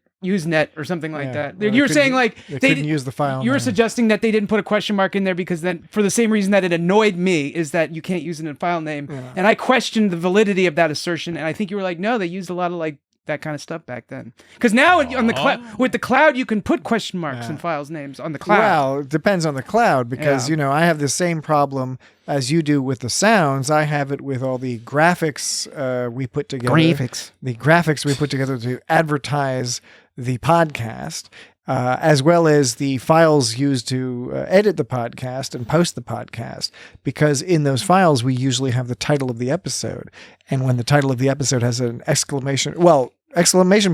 or something like that. Well, you were saying like they didn't use the file. You were suggesting that they didn't put a question mark in there because then for the same reason that it annoyed me is that you can't use it in file name. Yeah. And I questioned the validity of that assertion. And I think you were like, no, they used a lot of like that kind of stuff back then. Because now on the with the cloud, you can put question marks in files names on the cloud. Well, it depends on the cloud because, I have the same problem as you do with the sounds. I have it with all the graphics we put together. The graphics we put together to advertise the podcast, as well as the files used to edit the podcast and post the podcast, because in those files we usually have the title of the episode, and when the title of the episode has an exclamation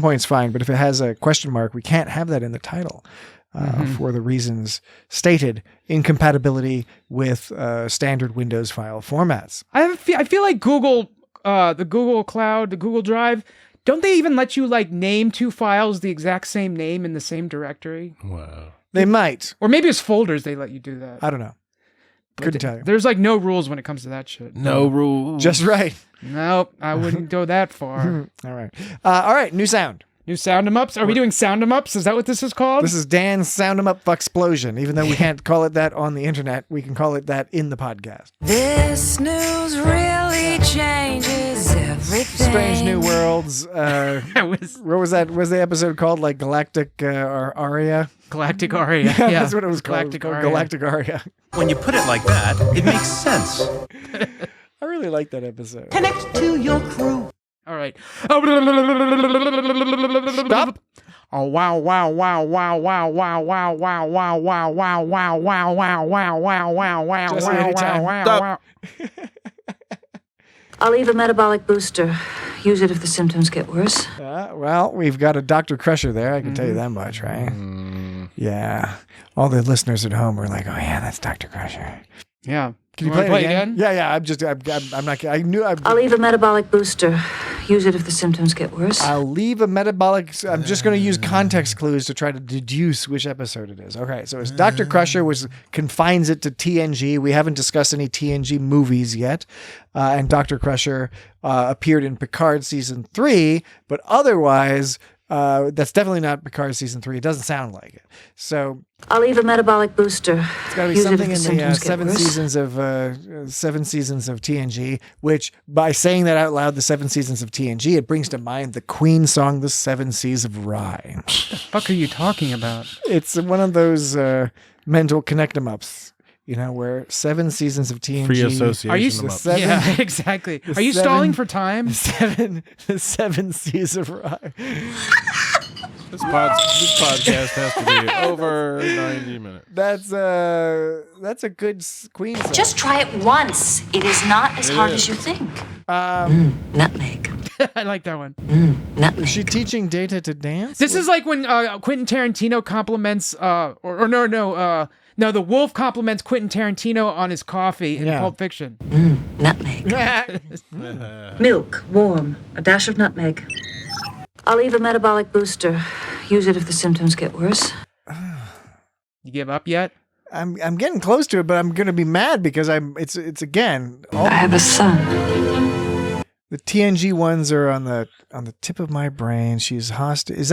point's fine, but if it has a question mark, we can't have that in the title for the reasons stated, incompatibility with standard Windows file formats. I feel like Google, the Google Cloud, the Google Drive, don't they even let you like name two files the exact same name in the same directory? Wow. They might. Or maybe it's folders they let you do that. I don't know. Couldn't tell you. There's like no rules when it comes to that shit. No rules. Just right. Nope, I wouldn't go that far. All right. All right, new sound. New sound 'em ups? Are we doing sound 'em ups? Is that what this is called? This is Dan's Sound 'em Up Fucksplosion. Even though we can't call it that on the internet, we can call it that in the podcast. This news really changes everything. Strange New Worlds. What was that? Was the episode called like Galactic Aria? Galactic Aria. Yeah, that's what it was called. Galactic Aria. Galactic Aria. When you put it like that, it makes sense. I really like that episode. Connect to your crew. All right. Stop. Oh wow wow wow wow wow wow wow wow wow wow wow wow wow wow wow wow wow wow Jesse, anytime. wow. I'll leave a metabolic booster. Use it if the symptoms get worse. Well, we've got a Dr. Crusher there. I can tell you that much, right? Yeah. All the listeners at home are like, "Oh yeah, that's Dr. Crusher." Yeah. Can you wanna play it again? Yeah. I'm not. I knew. I'll leave a metabolic booster. Use it if the symptoms get worse. I'll leave a metabolic. I'm just going to use context clues to try to deduce which episode it is. Okay, so it's Dr. Crusher confines it to TNG. We haven't discussed any TNG movies yet, and Dr. Crusher appeared in Picard season 3, but otherwise. That's definitely not Picard season 3. It doesn't sound like it. So I'll leave a metabolic booster. It's got to be something in the 7 seasons of TNG. Which, by saying that out loud, the 7 seasons of TNG, it brings to mind the Queen song, "The 7 Seas of Rhye." What the fuck are you talking about? It's one of those mental connect-em-ups. You know, where 7 seasons of TNG. Free association. Are you? Yeah, exactly. Are you stalling for time? The 7 Seas of Rhye. This podcast has to be over 90 minutes. That's a good Queen song. Just try it once. It is not as hard as you think. Nutmeg. I like that one. Is she teaching Data to dance? This is like when Quentin Tarantino compliments, No, the wolf compliments Quentin Tarantino on his coffee in Pulp Fiction. Nutmeg. Milk, warm, a dash of nutmeg. I'll leave a metabolic booster. Use it if the symptoms get worse. You give up yet? I'm getting close to it, but I'm gonna be mad because it's again. I have a son. The TNG ones are on the tip of my brain. She's hostage. Is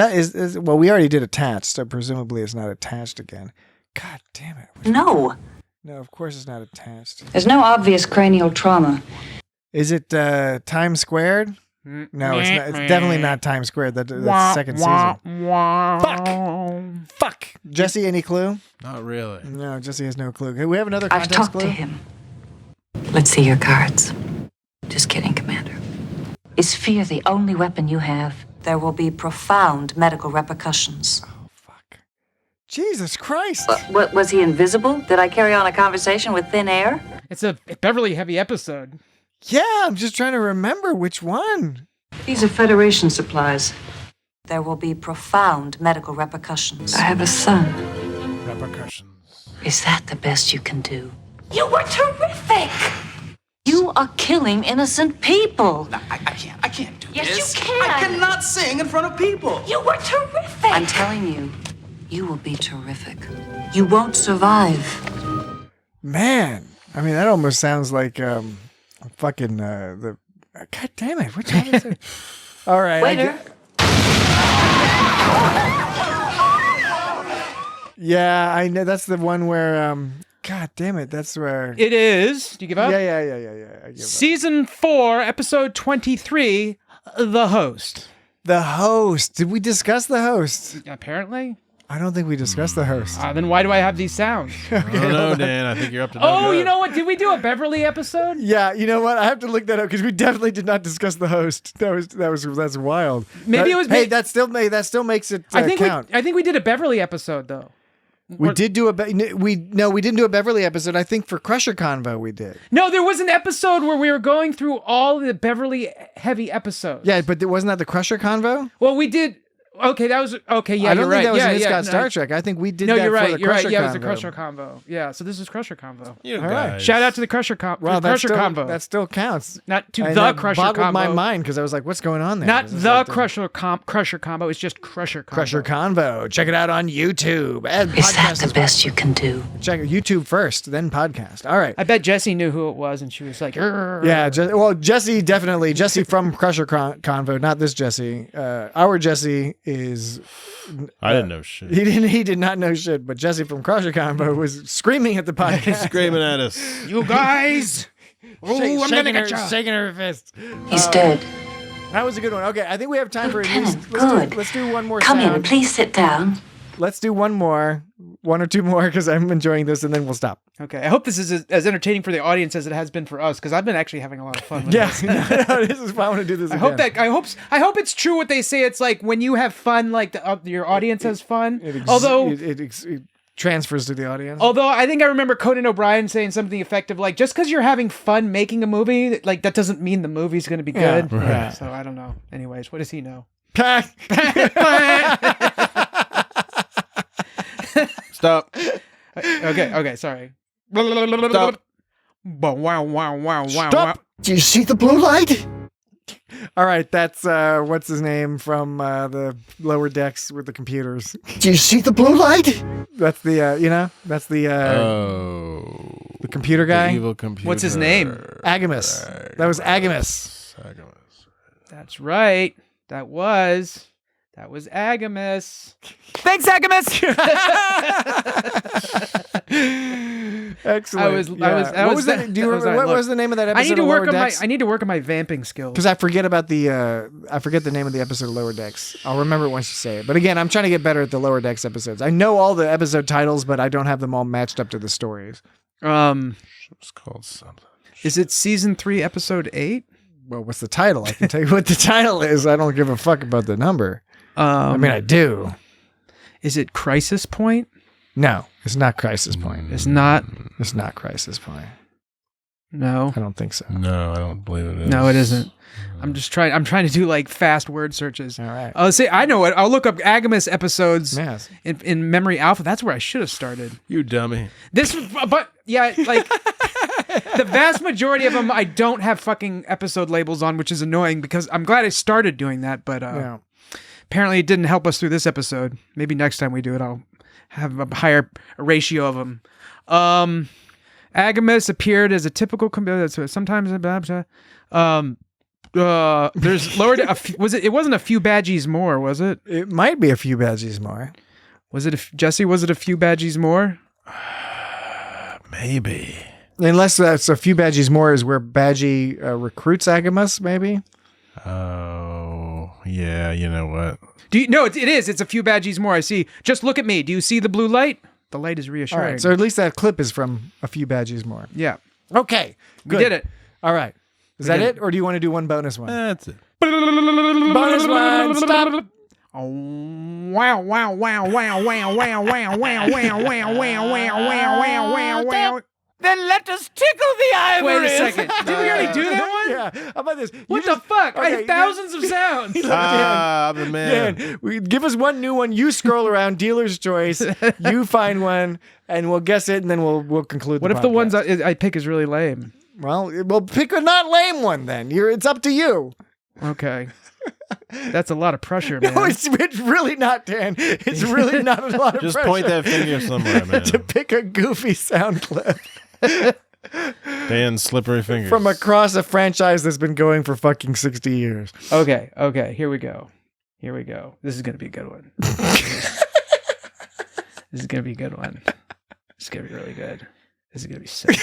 well, we already did attached, so presumably it's not attached again. God damn it. No. No, of course it's not attached. There's no obvious cranial trauma. Is it Times Squared? No, it's not. It's definitely not Times Squared. That's second season. Fuck. Jesse, any clue? Not really. No, Jesse has no clue. Okay, we have another I've context talked clue? to him. Let's see your cards. Just kidding, Commander. Is fear the only weapon you have? There will be profound medical repercussions. Jesus Christ. What was he invisible? Did I carry on a conversation with thin air? It's a Beverly heavy episode. Yeah, I'm just trying to remember which one. These are Federation supplies. There will be profound medical repercussions. I have a son. Repercussions. Is that the best you can do? You were terrific! You are killing innocent people. No, I can't do Yes, this. you can. I cannot sing in front of people. You were terrific! I'm telling you, you will be terrific. You won't survive. Man, I mean, that almost sounds like fucking the. God damn it! Which one is it? All right. Waiter. Yeah, I know that's the one where. God damn it! That's where it is. Do you give up? Yeah. I give Season 4, episode 23, The Host. The Host. Did we discuss the host? Apparently. I don't think we discussed the host. Then why do I have these sounds? Okay, I don't know, Dan. I think you're up to no Oh, good. you know what? Did we do a Beverly episode? Yeah, you know what? I have to look that up because we definitely did not discuss the host. That's wild. Maybe it was. Hey, that still makes it count. I think we did a Beverly episode though. We did do we didn't do a Beverly episode. I think for Crusher Convo we did. No, there was an episode where we were going through all the Beverly heavy episodes. Yeah, but wasn't that the Crusher Convo? Well, we did. Okay, that was okay. Yeah, I don't you're think right. that was Scott Star Trek. I think we did. No, that you're right. For the You're right. Crusher Yeah, Convo. it was the Crusher Convo. Yeah, so this is Crusher Convo. You All right. Shout out to the Crusher Convo. Well, Crusher Convo. That still counts. Not to and the that Crusher boggled Convo. my mind because I was like, "What's going on there?" Not It was the like Crusher Convo. It's just Crusher Convo. Crusher Convo. Check it out on YouTube. And Is that the best you can do? Check YouTube first, then podcast. All right. I bet Jessie knew who it was, and she was like, "Rrr." Yeah, Jesse definitely. Jesse from Crusher Convo, not this Jesse. Our Jesse is. I didn't know shit. He did not know shit, but Jesse from Crusher Convo was screaming at the podcast. Screaming at us. You guys! I'm gonna get you. Shaking her fist. He's dead. That was a good one. Okay, I think we have time for at least. Good. Let's do one more. Come sound. in, please sit down. Let's do one or two more because I'm enjoying this, and then we'll stop. Okay, I hope this is as entertaining for the audience as it has been for us, because I've been actually having a lot of fun with this. No, this is fun. I want to do this. I hope it's true what they say. It's like when you have fun, like your audience has fun. It transfers to the audience. Although I think I remember Conan O'Brien saying something effective like, just because you're having fun making a movie, like that doesn't mean the movie's going to be good. right. So I don't know. Anyways, what does he know? Stop. Okay, sorry. Stop. Wow. Stop! Do you see the blue light? All right, that's what's his name from the lower decks with the computers. Do you see the blue light? That's the that's the the computer guy. The evil computer. What's his name? Agamus. That was Agamus. That's right. That was Agamus. Thanks, Agamus. Excellent. What was the name of that episode? I need to of work Lower on Decks? I need to work on my vamping skills. Because I forget the name of the episode of Lower Decks. I'll remember it once you say it. But again, I'm trying to get better at the Lower Decks episodes. I know all the episode titles, but I don't have them all matched up to the stories. It's called something. Is it season 3, episode 8? Well, what's the title? I can tell you what the title is. I don't give a fuck about the number. I mean, I do. Is it Crisis Point? No, it's not Crisis Point. It's not. It's not Crisis Point. No, I don't think so. No, I don't believe it is. No, it isn't. I'm trying to do like fast word searches. All right. I'll say I know it. I'll look up Agamus episodes Yes. in Memory Alpha. That's where I should have started. You dummy. But yeah, like the vast majority of them, I don't have fucking episode labels on, which is annoying because I'm glad I started doing that. But apparently it didn't help us through this episode. Maybe next time we do it, I'll have a higher ratio of them. Agamus appeared as a typical computer. So sometimes there's lowered. It wasn't a few badgies more, was it? It might be a few badgies more. Was it Jesse? Was it a few badgies more? Maybe. Unless that's a few badgies more is where Badgie recruits Agamus, maybe. Oh, yeah. You know what? No, it is. It's a few badgies more. I see. Just look at me. Do you see the blue light? The light is reassuring. All right, so at least that clip is from a few badgies more. Yeah. Okay. We did it. All right. Is that it? Or do you want to do one bonus one? That's it. Bonus one. Stop. Oh, wow. Then let us tickle the ivories. Wait a second. Did we already do that one? Yeah. How about this? What the fuck? I have thousands of sounds. I'm the man. Dan, give us one new one. You scroll around, dealer's choice. You find one, and we'll guess it, and then we'll conclude. What if the ones I pick is really lame? Well, we'll pick a not lame one then. It's up to you. Okay. That's a lot of pressure, man. No, it's really not, Dan. It's really not a lot of Just pressure. point that finger somewhere, man. To pick a goofy sound clip. Dan's slippery fingers. From across a franchise that's been going for fucking 60 years. Okay. Here we go. This is going to be a good one. This is going to be a good one. This is going to be really good. This is going to be so good.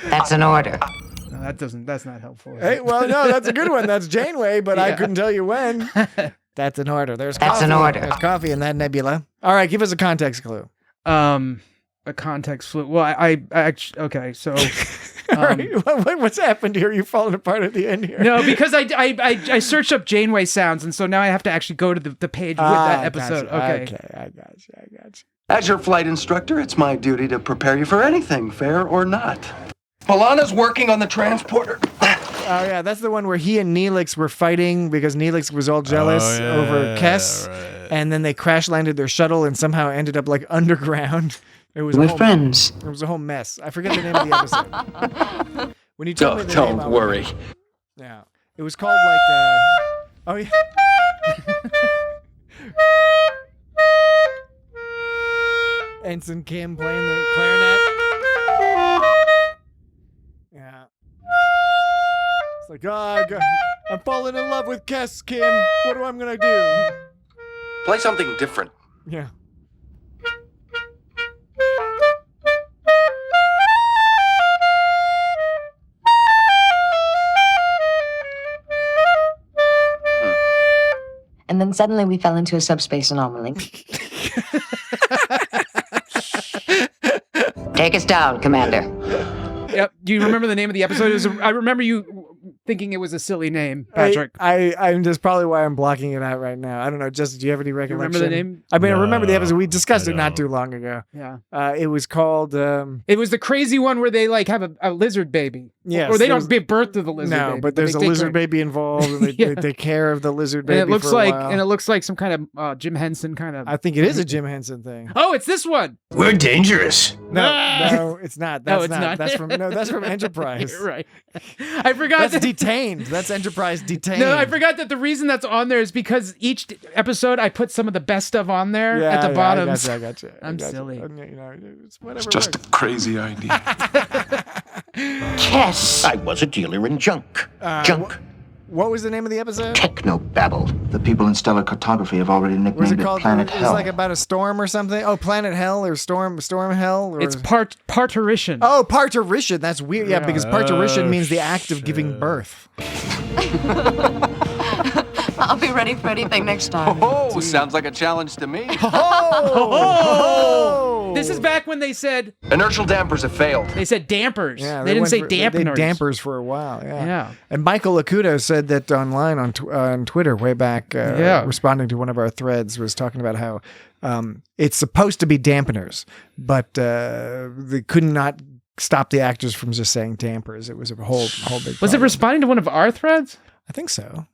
That's an order. No, that's not helpful. Hey, well, no, that's a good one. That's Janeway, but I couldn't tell you when. That's an order. That's an order. There's coffee in that nebula. All right, give us a context clue. A context clue. Well, I actually, okay, so. All right, what's happened here? You've fallen apart at the end here. No, because I searched up Janeway sounds, and so now I have to actually go to the page with that episode. Gotcha. Okay, I got you. As your flight instructor, it's my duty to prepare you for anything, fair or not. Balana's working on the transporter. Oh, yeah, that's the one where he and Neelix were fighting because Neelix was all jealous over Kess, and then they crash landed their shuttle and somehow ended up like underground. It was We're friends. It was a whole mess. I forget the name of the episode. When you told me the name, Don't worry. Yeah, it was called like. Oh yeah. Ensign Kim playing the clarinet. Yeah. It's like, I'm falling in love with Kess, Kim. What am I gonna do? Play something different. Yeah. And then suddenly we fell into a subspace anomaly. Take us down, Commander. Yep. Do you remember the name of the episode? I remember you thinking it was a silly name, Patrick. I'm just probably why I'm blocking it out right now. I don't know. Justin, do you have any recollection? remember the name? I mean, I remember the episode. We discussed it not too long ago. Yeah. It was called... it was the crazy one where they like have a lizard baby. Yes, or they don't give birth to the lizard baby. No, but there's a lizard baby involved, and they take care of the lizard baby. And it looks for a like, while. and it looks like some kind of Jim Henson kind of. I think it is a Jim Henson thing. Oh, it's this one. We're dangerous. No, it's not. No, That's it's not. That's from Enterprise. You're right. I forgot. That's Detained. That's Enterprise Detained. No, I forgot that the reason that's on there is because each episode I put some of the best stuff on there at the bottom. I got you. I'm silly. It's whatever. It's just a crazy idea. Yes. I was a dealer in junk. Junk. What was the name of the episode? Technobabble. The people in stellar cartography have already What was nicknamed it it called? Planet It was Hell. like about a storm or something. Oh, Planet Hell or Storm Hell. Or... It's parturition. Oh, parturition. That's weird. Yeah, because parturition means the act of giving birth. I'll be ready for anything next time. Oh, sounds like a challenge to me. This is back when they said Inertial dampers have failed. They said dampers. Yeah, they didn't say They dampeners. dampers for a while. Yeah. Yeah. And Michael Acuto said that online on Twitter way back, responding to one of our threads, was talking about how it's supposed to be dampeners, but they could not stop the actors from just saying dampers. It was a whole big problem. Was it responding to one of our threads? I think so.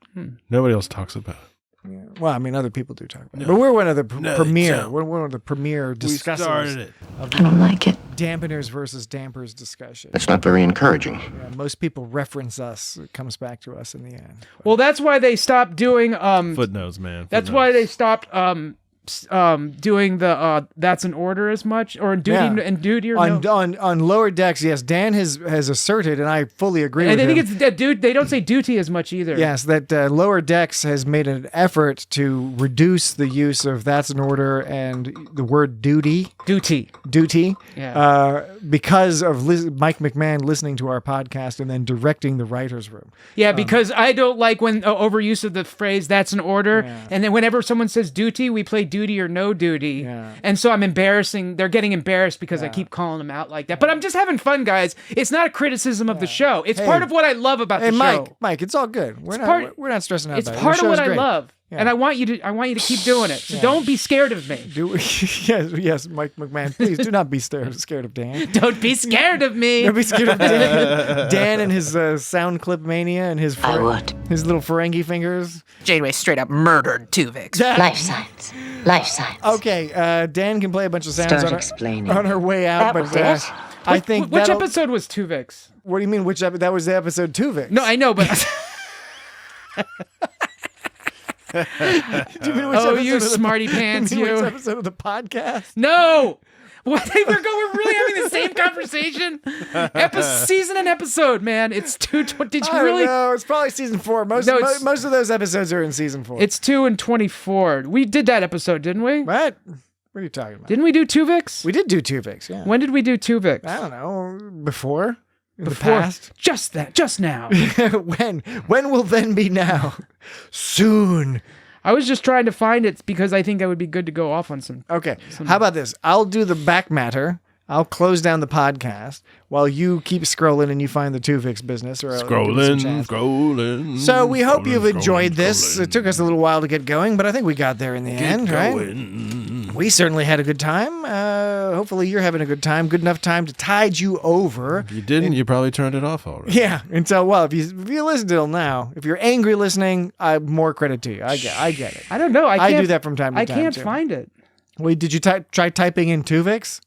Nobody else talks about it. Yeah. Well, I mean, other people do talk about it. But we're one of the premier. We're one of the premier discussers. started it. Of I don't like it. Dampeners versus dampers discussion. That's not very encouraging. Yeah, most people reference us. It comes back to us in the end. Well, that's why they stopped doing Footnotes, man. That's why they stopped doing the that's an order as much, or duty and duty or on lower decks. Yes, Dan has asserted, and I fully agree with him. I think it's that dude. They don't say duty as much either. Yes, that lower decks has made an effort to reduce the use of that's an order and the word duty. Yeah. Because of Mike McMahon listening to our podcast and then directing the writers' room. Yeah, because I don't like when overuse of the phrase "that's an order," and then whenever someone says duty, we play duty or no duty, and so I'm embarrassing. They're getting embarrassed because I keep calling them out like that. But I'm just having fun, guys. It's not a criticism of the show. It's part of what I love about the show. Mike, it's all good. We're not stressing out. It's about part it. of what I great. love. Yeah. And I want you to keep doing it. So don't be scared of me. Yes, Mike McMahon. Please do not be scared of Dan. Don't be scared of me. Don't be scared of Dan. Dan and his sound clip mania and his little Ferengi fingers. Janeway straight up murdered Tuvix. Life science. Life science. Okay, Dan can play a bunch of sounds explaining. on her way out, That but was it? I think which episode was Tuvix? What do you mean? Which episode? That was the episode Tuvix. No, I know, but. Do you mean which episode you of the smarty pants, Which you. episode of the podcast? No. What? We're really having the same conversation. Season and episode, man. It's 2. Did you really? No, it's probably season 4. Most of those episodes are in season 4. It's 2 and 24. We did that episode, didn't we? What? What are you talking about? Didn't we do Tuvix? We did do Tuvix. Yeah. When did we do Tuvix? I don't know. Before. In the Before. past. Just now. When will then be now? Soon. I was just trying to find it because I think I would be good to go off on some. Okay. How about this? I'll do the back matter. I'll close down the podcast while you keep scrolling and you find the Tuvix business. Or Scrolling. So we hope you've enjoyed this. It took us a little while to get going, but I think we got there in the end, right? We certainly had a good time. Hopefully you're having a good time. Good enough time to tide you over. If you didn't, you probably turned it off already. Yeah. If you listen till now, if you're angry listening, more credit to you. I get it. I don't know. I do that from time to time. I can't too. find it. Wait, did you try typing in Tuvix?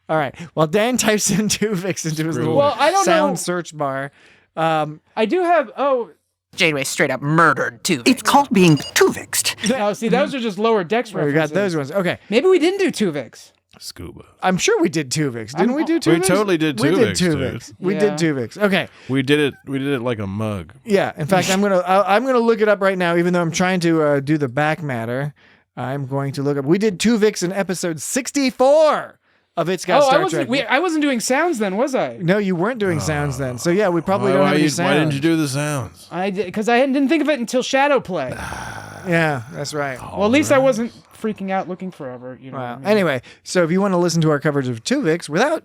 All right. Well, Dan types in Tuvix into his little sound search bar. I do have. Janeway straight up murdered Tuvix. It's called being Tuvixed. No, see, those are just lower decks references. We got those ones. Okay. Maybe we didn't do Tuvix. Scuba. I'm sure we did Tuvix. Didn't we do Tuvix? We totally did Tuvix. We did Tuvix. Dude. We did Tuvix. Okay. We did it like a mug. Yeah. In fact, I'm gonna look it up right now. Even though I'm trying to do the back matter, I'm going to look up. We did Tuvix in episode 64 of It's Got Star Trek. I wasn't doing sounds then, was I? No, you weren't doing sounds then. So yeah, we probably don't have any sounds. Why didn't you do the sounds? I did because I didn't think of it until Shadow Play. Yeah, that's right. Well, at least I wasn't freaking out looking forever. You know. Wow. Anyway, so if you want to listen to our coverage of Tuvix without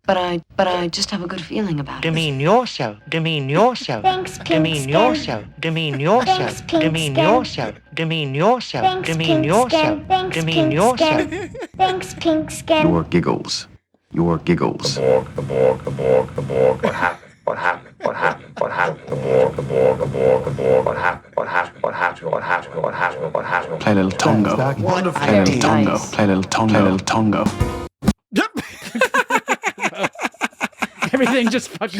But I just have a good feeling about it. Demean yourself. Demean yourself. Thanks, Demean yourself. Demean yourself. Demean yourself. Demean yourself. Demean yourself. Demean yourself. Thanks, Pink Skin. Your giggles. Your giggles. The Borg. What happened? What happened? What happened? What happened? The Borg. What happened? What happened? What happened? What happened? What happened? What happened? Play a little tongo. Wonderful. Play a little tongo. Play a little tongo. Play a little tongo. Everything just fucking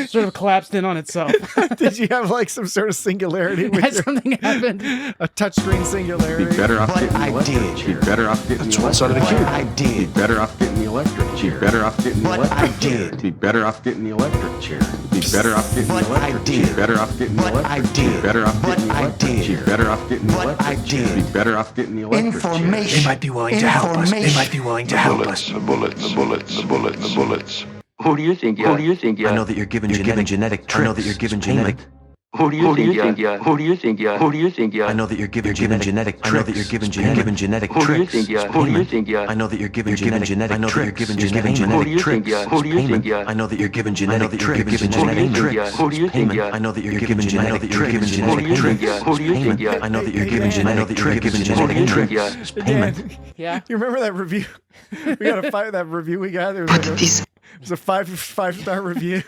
sort of collapsed in on itself. Did you have like some sort of singularity? Had something happened? A touchscreen singularity. Be better off But getting the I electric did. chair. Be better off getting the That's what electric chair. I did. Be better off getting the electric chair. Be better off getting the But electric I chair. did. Be better off getting the electric chair. Be better off getting the But I electric did. chair. Be better off getting the But I electric chair. Be did. better off But getting the I electric did. chair. Be better off getting the But I electric chair. did. Be better off getting the electric chair. Information. They might be willing to help us. They might be willing to help us. The bullets. Who do you think you are? Who do you think you are? I know that you're given genetic tricks. I know that you're given genetic. Who do you think you are? Who do you think you are? Who do you think you are? I know that you're given genetic tricks. I know that you're given genetic Who do you tricks. think you are? Who do you think you are? I know that you're given genetic tricks. I know that you're given Who genetic do you think tricks. you are? Who do you think you are? I know that you're given genetic tricks. Who do you think you are? I know that you're given genetic tricks. Who do you think you are? Who do you think you are? I know that you're given genetic tricks. Payment. Yeah. You remember that review? We got that review we got. It was a five-star review.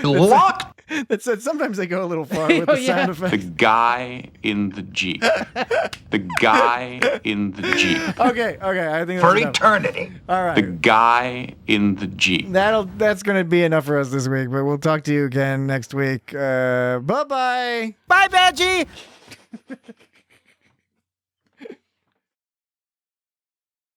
Locked. That said sometimes they go a little far with the sound The effects. guy in the Jeep. The guy in the Jeep. Okay. I think that's For enough. eternity. All The right. guy in the Jeep. That's gonna be enough for us this week, but we'll talk to you again next week. Bye-bye. Bye, Badgie.